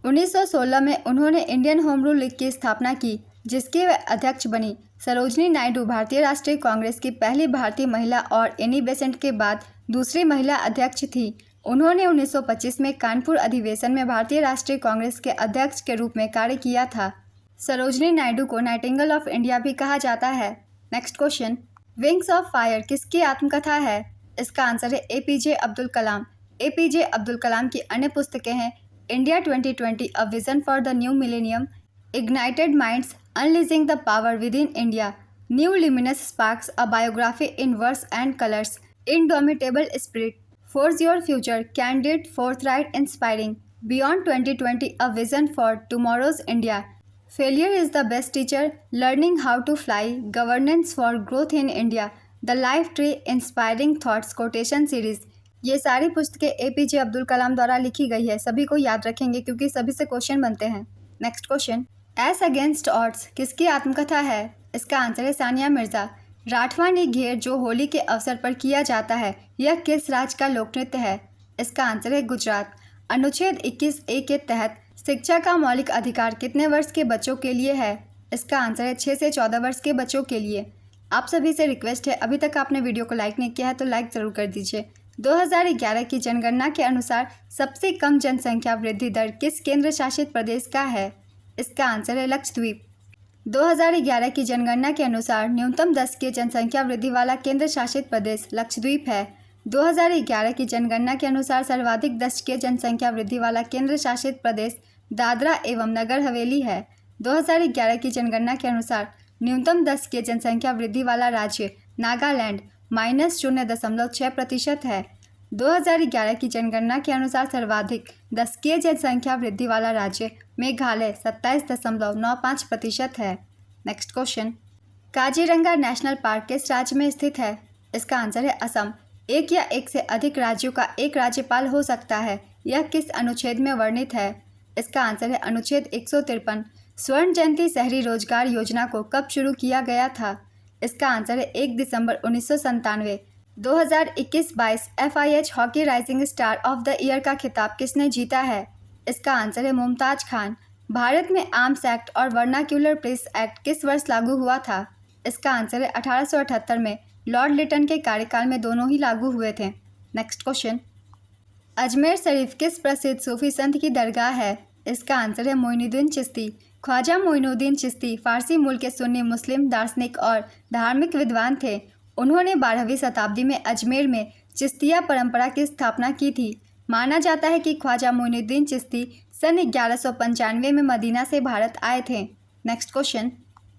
1916 में उन्होंने इंडियन होम रूल लीग की स्थापना की, जिसकी वे अध्यक्ष बनी। सरोजनी नायडू भारतीय राष्ट्रीय कांग्रेस की पहली भारतीय महिला और एनी बेसेंट के बाद दूसरी महिला अध्यक्ष थी। उन्होंने 1925 में कानपुर अधिवेशन में भारतीय राष्ट्रीय कांग्रेस के अध्यक्ष के रूप में कार्य किया था। सरोजनी नायडू को नाइटिंगेल ऑफ इंडिया भी कहा जाता है। Next question, wings of fire किसकी आत्मकथा है? इसका आंसर है एपीजे अब्दुल कलाम। एपीजे अब्दुल कलाम की अन्य पुस्तकें हैं India 2020 a vision for the new millennium, ignited minds, unleashing the power within India, new luminous sparks, a biography in words and colours, indomitable spirit, force your future, candidate, forthright, inspiring, beyond 2020 a vision for tomorrow's India, failure is the best teacher, learning how to fly, governance for growth in India, the life tree, inspiring thoughts quotation series. ये सारी पुस्तकें APJ Abdul कलाम द्वारा लिखी गई है। सभी को याद रखेंगे क्योंकि सभी से क्वेश्चन बनते हैं। Next question, S against odds किसकी आत्मकथा है? इसका आंसर है सानिया मिर्जा। राठवानी घेर जो होली के अवसर पर किया जाता है, यह किस राज्य का लोक नृत्य है? इसका आंसर है गुजरात। अनुच्छेद 21A के तहत शिक्षा का मौलिक अधिकार कितने वर्ष के बच्चों के लिए है? इसका आंसर है 6 से 14 वर्ष के बच्चों के लिए। आप सभी से रिक्वेस्ट है, अभी तक आपने वीडियो को लाइक नहीं किया है तो लाइक ज़रूर कर दीजिए। 2011 की जनगणना के अनुसार सबसे कम जनसंख्या वृद्धि दर किस केंद्र शासित प्रदेश का है? इसका आंसर है लक्षद्वीप। 2011 की जनगणना के अनुसार न्यूनतम 10 की जनसंख्या वृद्धि वाला केंद्र शासित प्रदेश लक्षद्वीप है। 2011 की जनगणना के अनुसार सर्वाधिक 10 की जनसंख्या वृद्धि वाला केंद्र शासित प्रदेश दादरा एवं नगर हवेली है। 2011 की जनगणना के अनुसार न्यूनतम 10 की जनसंख्या वृद्धि वाला राज्य नागालैंड -0.6% है। 2011 की जनगणना के अनुसार सर्वाधिक 10 की जनसंख्या वृद्धि वाला राज्य मेघालय 27.95% है। Next question, Kaziranga national park किस राज्य में स्थित है? इसका आंसर है असम। एक या एक से अधिक राज्यों का एक राज्यपाल हो सकता है। यह किस अनुच्छेद में वर्णित है? इसका आंसर है अनुच्छेद 153। स्वर्ण जयंती शहरी रोजगार योजना को कब शुरू किया गया था? इसका आंसर है 1 दिसंबर 1997। 2021-22 FIH hockey rising star of the year का खिताब किसने जीता है? इसका आंसर है मुमताज खान। भारत में आर्म्स एक्ट और वर्नाक्यूलर पुलिस एक्ट किस वर्ष लागू हुआ था? इसका आंसर है 1878 में। लॉर्ड लिटन के कार्यकाल में दोनों ही लागू हुए थे। नेक्स्ट क्वेश्चन, अजमेर शरीफ किस प्रसिद्ध सूफी संत की दरगाह है? इसका आंसर है मोइनुद्दीन चिश्ती। ख्वाजा मोइनुद्दीन चिश्ती फारसी मूल के सुन्नी मुस्लिम दार्शनिक और धार्मिक विद्वान थे। उन्होंने 12वीं शताब्दी में अजमेर में चिश्तिया परंपरा की स्थापना की थी। माना जाता है कि ख्वाजा मोइनुद्दीन चिश्ती सन 1195 में मदीना से भारत आए थे। Next question,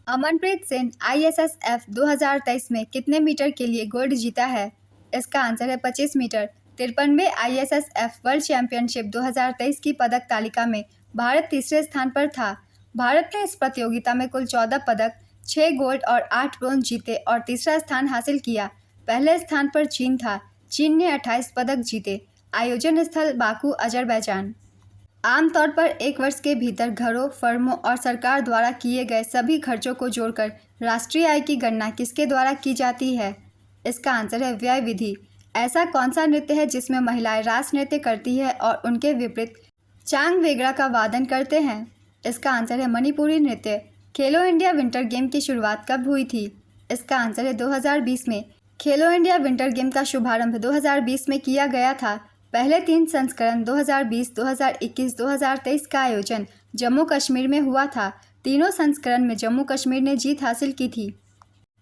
Amanpreet Singh ISSF 2023 में कितने मीटर के लिए गोल्ड जीता है? इसका आंसर है 25 मीटर। 53वें ISSF वर्ल्ड चैंपियनशिप 2023 की पदक तालिका में भारत तीसरे स्थान पर था। भारत ने इस प्रतियोगिता में कुल 14 पदक, 6 गोल्ड और 8 ब्रोंज जीते और तीसरा स्थान हासिल किया। पहले स्थान पर चीन था। चीन ने 28 पदक जीते। आयोजन स्थल बाकू, अजरबैजान। आमतौर पर एक वर्ष के भीतर घरों, फर्मों और सरकार द्वारा किए गए सभी खर्चों को जोड़कर राष्ट्रीय आय की गणना किसके द्वारा की जाती है? इसका आंसर है व्यय विधि। ऐसा कौन सा नृत्य है जिसमें महिलाएं रास नृत्य करती है और उनके विपरीत चांग वेगड़ा का वादन करते हैं? इसका आंसर है मणिपुरी नृत्य। खेलो इंडिया विंटर गेम की शुरुआत कब हुई थी? इसका आंसर है 2020 में। खेलो इंडिया विंटर गेम का शुभारंभ 2020 में किया गया था। पहले 3 संस्करण 2020, 2021, 2023 का आयोजन जम्मू कश्मीर में हुआ था। तीनों संस्करण में जम्मू कश्मीर ने जीत हासिल की थी।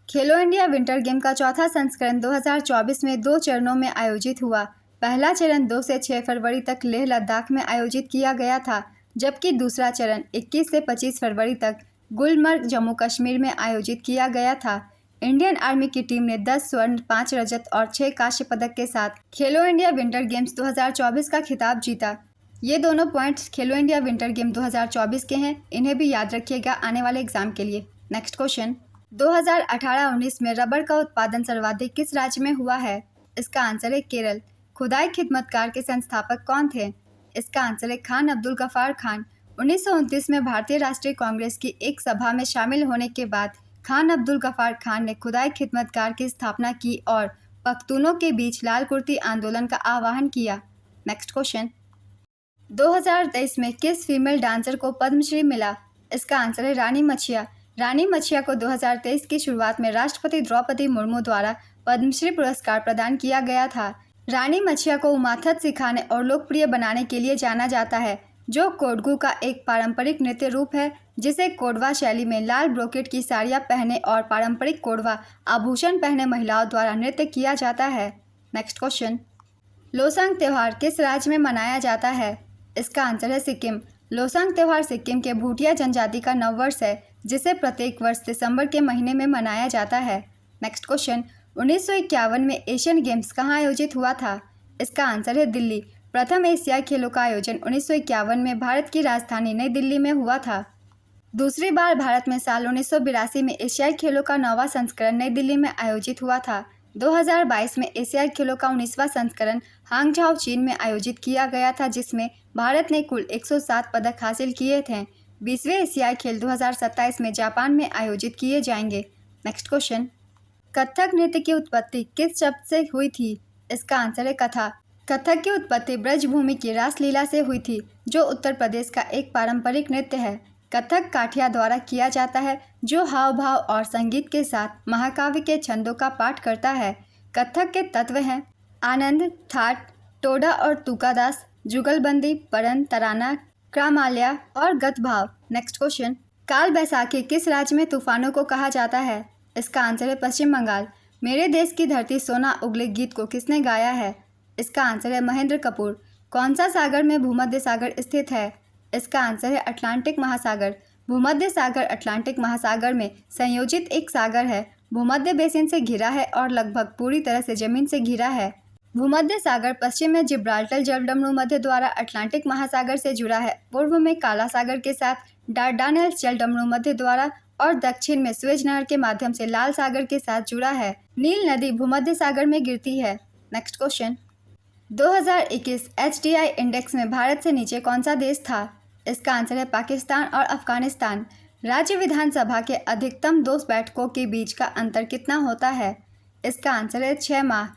खेलो इंडिया विंटर गेम का चौथा संस्करण 2024 में 2 चरणों में आयोजित हुआ। पहला चरण 2 से 6 फरवरी तक लेह लद्दाख में आयोजित किया गया था, जबकि दूसरा चरण 21 से 25 फरवरी तक गुलमर्ग, जम्मू कश्मीर में आयोजित किया गया था। इंडियन आर्मी की टीम ने 10 स्वर्ण, 5 रजत और 6 कांस्य पदक के साथ खेलो इंडिया विंटर गेम्स 2024 का खिताब जीता। ये दोनों पॉइंट्स खेलो इंडिया विंटर गेम 2024 के हैं, इन्हें भी याद रखिएगा आने वाले एग्जाम के लिए। नेक्स्ट क्वेश्चन, 2018-19 में रबर का उत्पादन सर्वाधिक किस राज्य में हुआ है? इसका आंसर है केरल। खुदाई खिदमतकार के संस्थापक कौन थे? इसका आंसर है खान अब्दुल गफ्फार खान। 1929 में भारतीय राष्ट्रीय कांग्रेस की एक सभा में शामिल होने के बाद खान अब्दुल गफ्फार खान ने खुदाई खिदमतकार की स्थापना की और पख्तूनों के बीच लाल कुर्ती आंदोलन का आह्वान किया। नेक्स्ट क्वेश्चन, 2023 में किस फीमेल डांसर को पद्मश्री मिला? इसका आंसर है रानी मछिया। रानी मछिया को 2023 की शुरुआत में राष्ट्रपति द्रौपदी मुर्मू द्वारा पद्मश्री पुरस्कार प्रदान किया गया था। रानी मछिया को उमाथत सिखाने और लोकप्रिय बनाने के लिए जाना जाता है, जो कोडगू का एक पारंपरिक नृत्य रूप है जिसे कोडवा शैली में लाल ब्रोकेट की साड़ियाँ पहने और पारंपरिक कोडवा आभूषण पहने महिलाओं द्वारा नृत्य किया जाता है। नेक्स्ट क्वेश्चन, लोसांग त्यौहार किस राज्य में मनाया जाता है? इसका आंसर है सिक्किम। लोसांग त्यौहार सिक्किम के भूटिया जनजाति का नववर्ष है जिसे प्रत्येक वर्ष दिसंबर के महीने में मनाया जाता है। नेक्स्ट क्वेश्चन, 1951 में एशियन गेम्स कहाँ आयोजित हुआ था? इसका आंसर है दिल्ली। प्रथम एशियाई खेलों का आयोजन 1951 में भारत की राजधानी नई दिल्ली में हुआ था। दूसरी बार भारत में साल 1982 में एशियाई खेलों का 9वां संस्करण नई दिल्ली में आयोजित हुआ था। 2022 में एशियाई खेलों का 19वां संस्करण हांगझाओ चीन में आयोजित किया गया था जिसमें भारत ने कुल 107 पदक हासिल किए थे। 20वें एशियाई खेल 2027 में जापान में आयोजित किए जाएंगे। नेक्स्ट क्वेश्चन, कथक नृत्य की उत्पत्ति किस शब्द से हुई थी? इसका आंसर है कथा। कथक की उत्पत्ति ब्रजभूमि की रासलीला से हुई थी जो उत्तर प्रदेश का एक पारंपरिक नृत्य है। कथक काठिया द्वारा किया जाता है जो हाव भाव और संगीत के साथ महाकाव्य के छंदों का पाठ करता है। कथक के तत्व हैं आनंद, थाट, टोडा और तुकादास, जुगलबंदी, परन, तराना, क्रामाल्या और गतभाव। नेक्स्ट क्वेश्चन, काल बैसाखी किस राज्य में तूफानों को कहा जाता है? इसका आंसर है पश्चिम बंगाल। मेरे देश की धरती सोना उगले गीत को किसने गाया है? इसका आंसर है महेंद्र कपूर। कौन सा सागर में भूमध्य सागर स्थित है? इसका आंसर है अटलांटिक महासागर। भूमध्य सागर अटलांटिक महासागर में संयोजित एक सागर है। भूमध्य बेसिन से घिरा है और लगभग पूरी तरह से जमीन से घिरा है। भूमध्य सागर पश्चिम में जिब्राल्टर जलडमरू मध्य द्वारा अटलांटिक महासागर से जुड़ा है। पूर्व में काला सागर के साथ डार्डानेल्स जलडमरू मध्य द्वारा और दक्षिण में स्वेज नहर के माध्यम से लाल सागर के साथ जुड़ा है। नील नदी भूमध्य सागर में गिरती है। नेक्स्ट क्वेश्चन, 2021 HDI इंडेक्स में भारत से नीचे कौन सा देश था? इसका आंसर है पाकिस्तान और अफगानिस्तान। राज्य विधानसभा के अधिकतम 2 बैठकों के बीच का अंतर कितना होता है? इसका आंसर है 6 माह।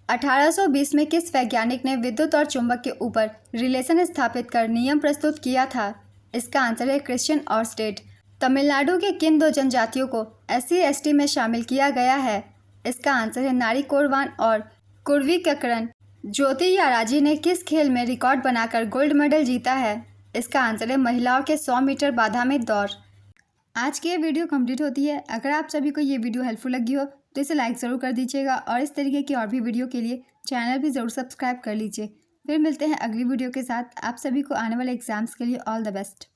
1820 में किस वैज्ञानिक ने विद्युत और चुंबक के ऊपर रिलेशन स्थापित कर नियम प्रस्तुत किया था? इसका आंसर है क्रिश्चियन ऑर्स्टेड। तमिलनाडु के किन 2 जनजातियों को SC ST में शामिल किया गया है? इसका आंसर है नारी कोरवान और कुर्वी ककरन। ज्योति याराजी ने किस खेल में रिकॉर्ड बनाकर गोल्ड मेडल जीता है? इसका आंसर है महिलाओं के 100 मीटर बाधा में दौड़। आज की ये वीडियो कंप्लीट होती है। अगर आप सभी को ये वीडियो हेल्पफुल लगी हो तो इसे लाइक ज़रूर कर दीजिएगा और इस तरीके की और भी वीडियो के लिए चैनल भी ज़रूर सब्सक्राइब कर लीजिए। फिर मिलते हैं अगली वीडियो के साथ। आप सभी को आने वाले एग्जाम्स के लिए ऑल द बेस्ट।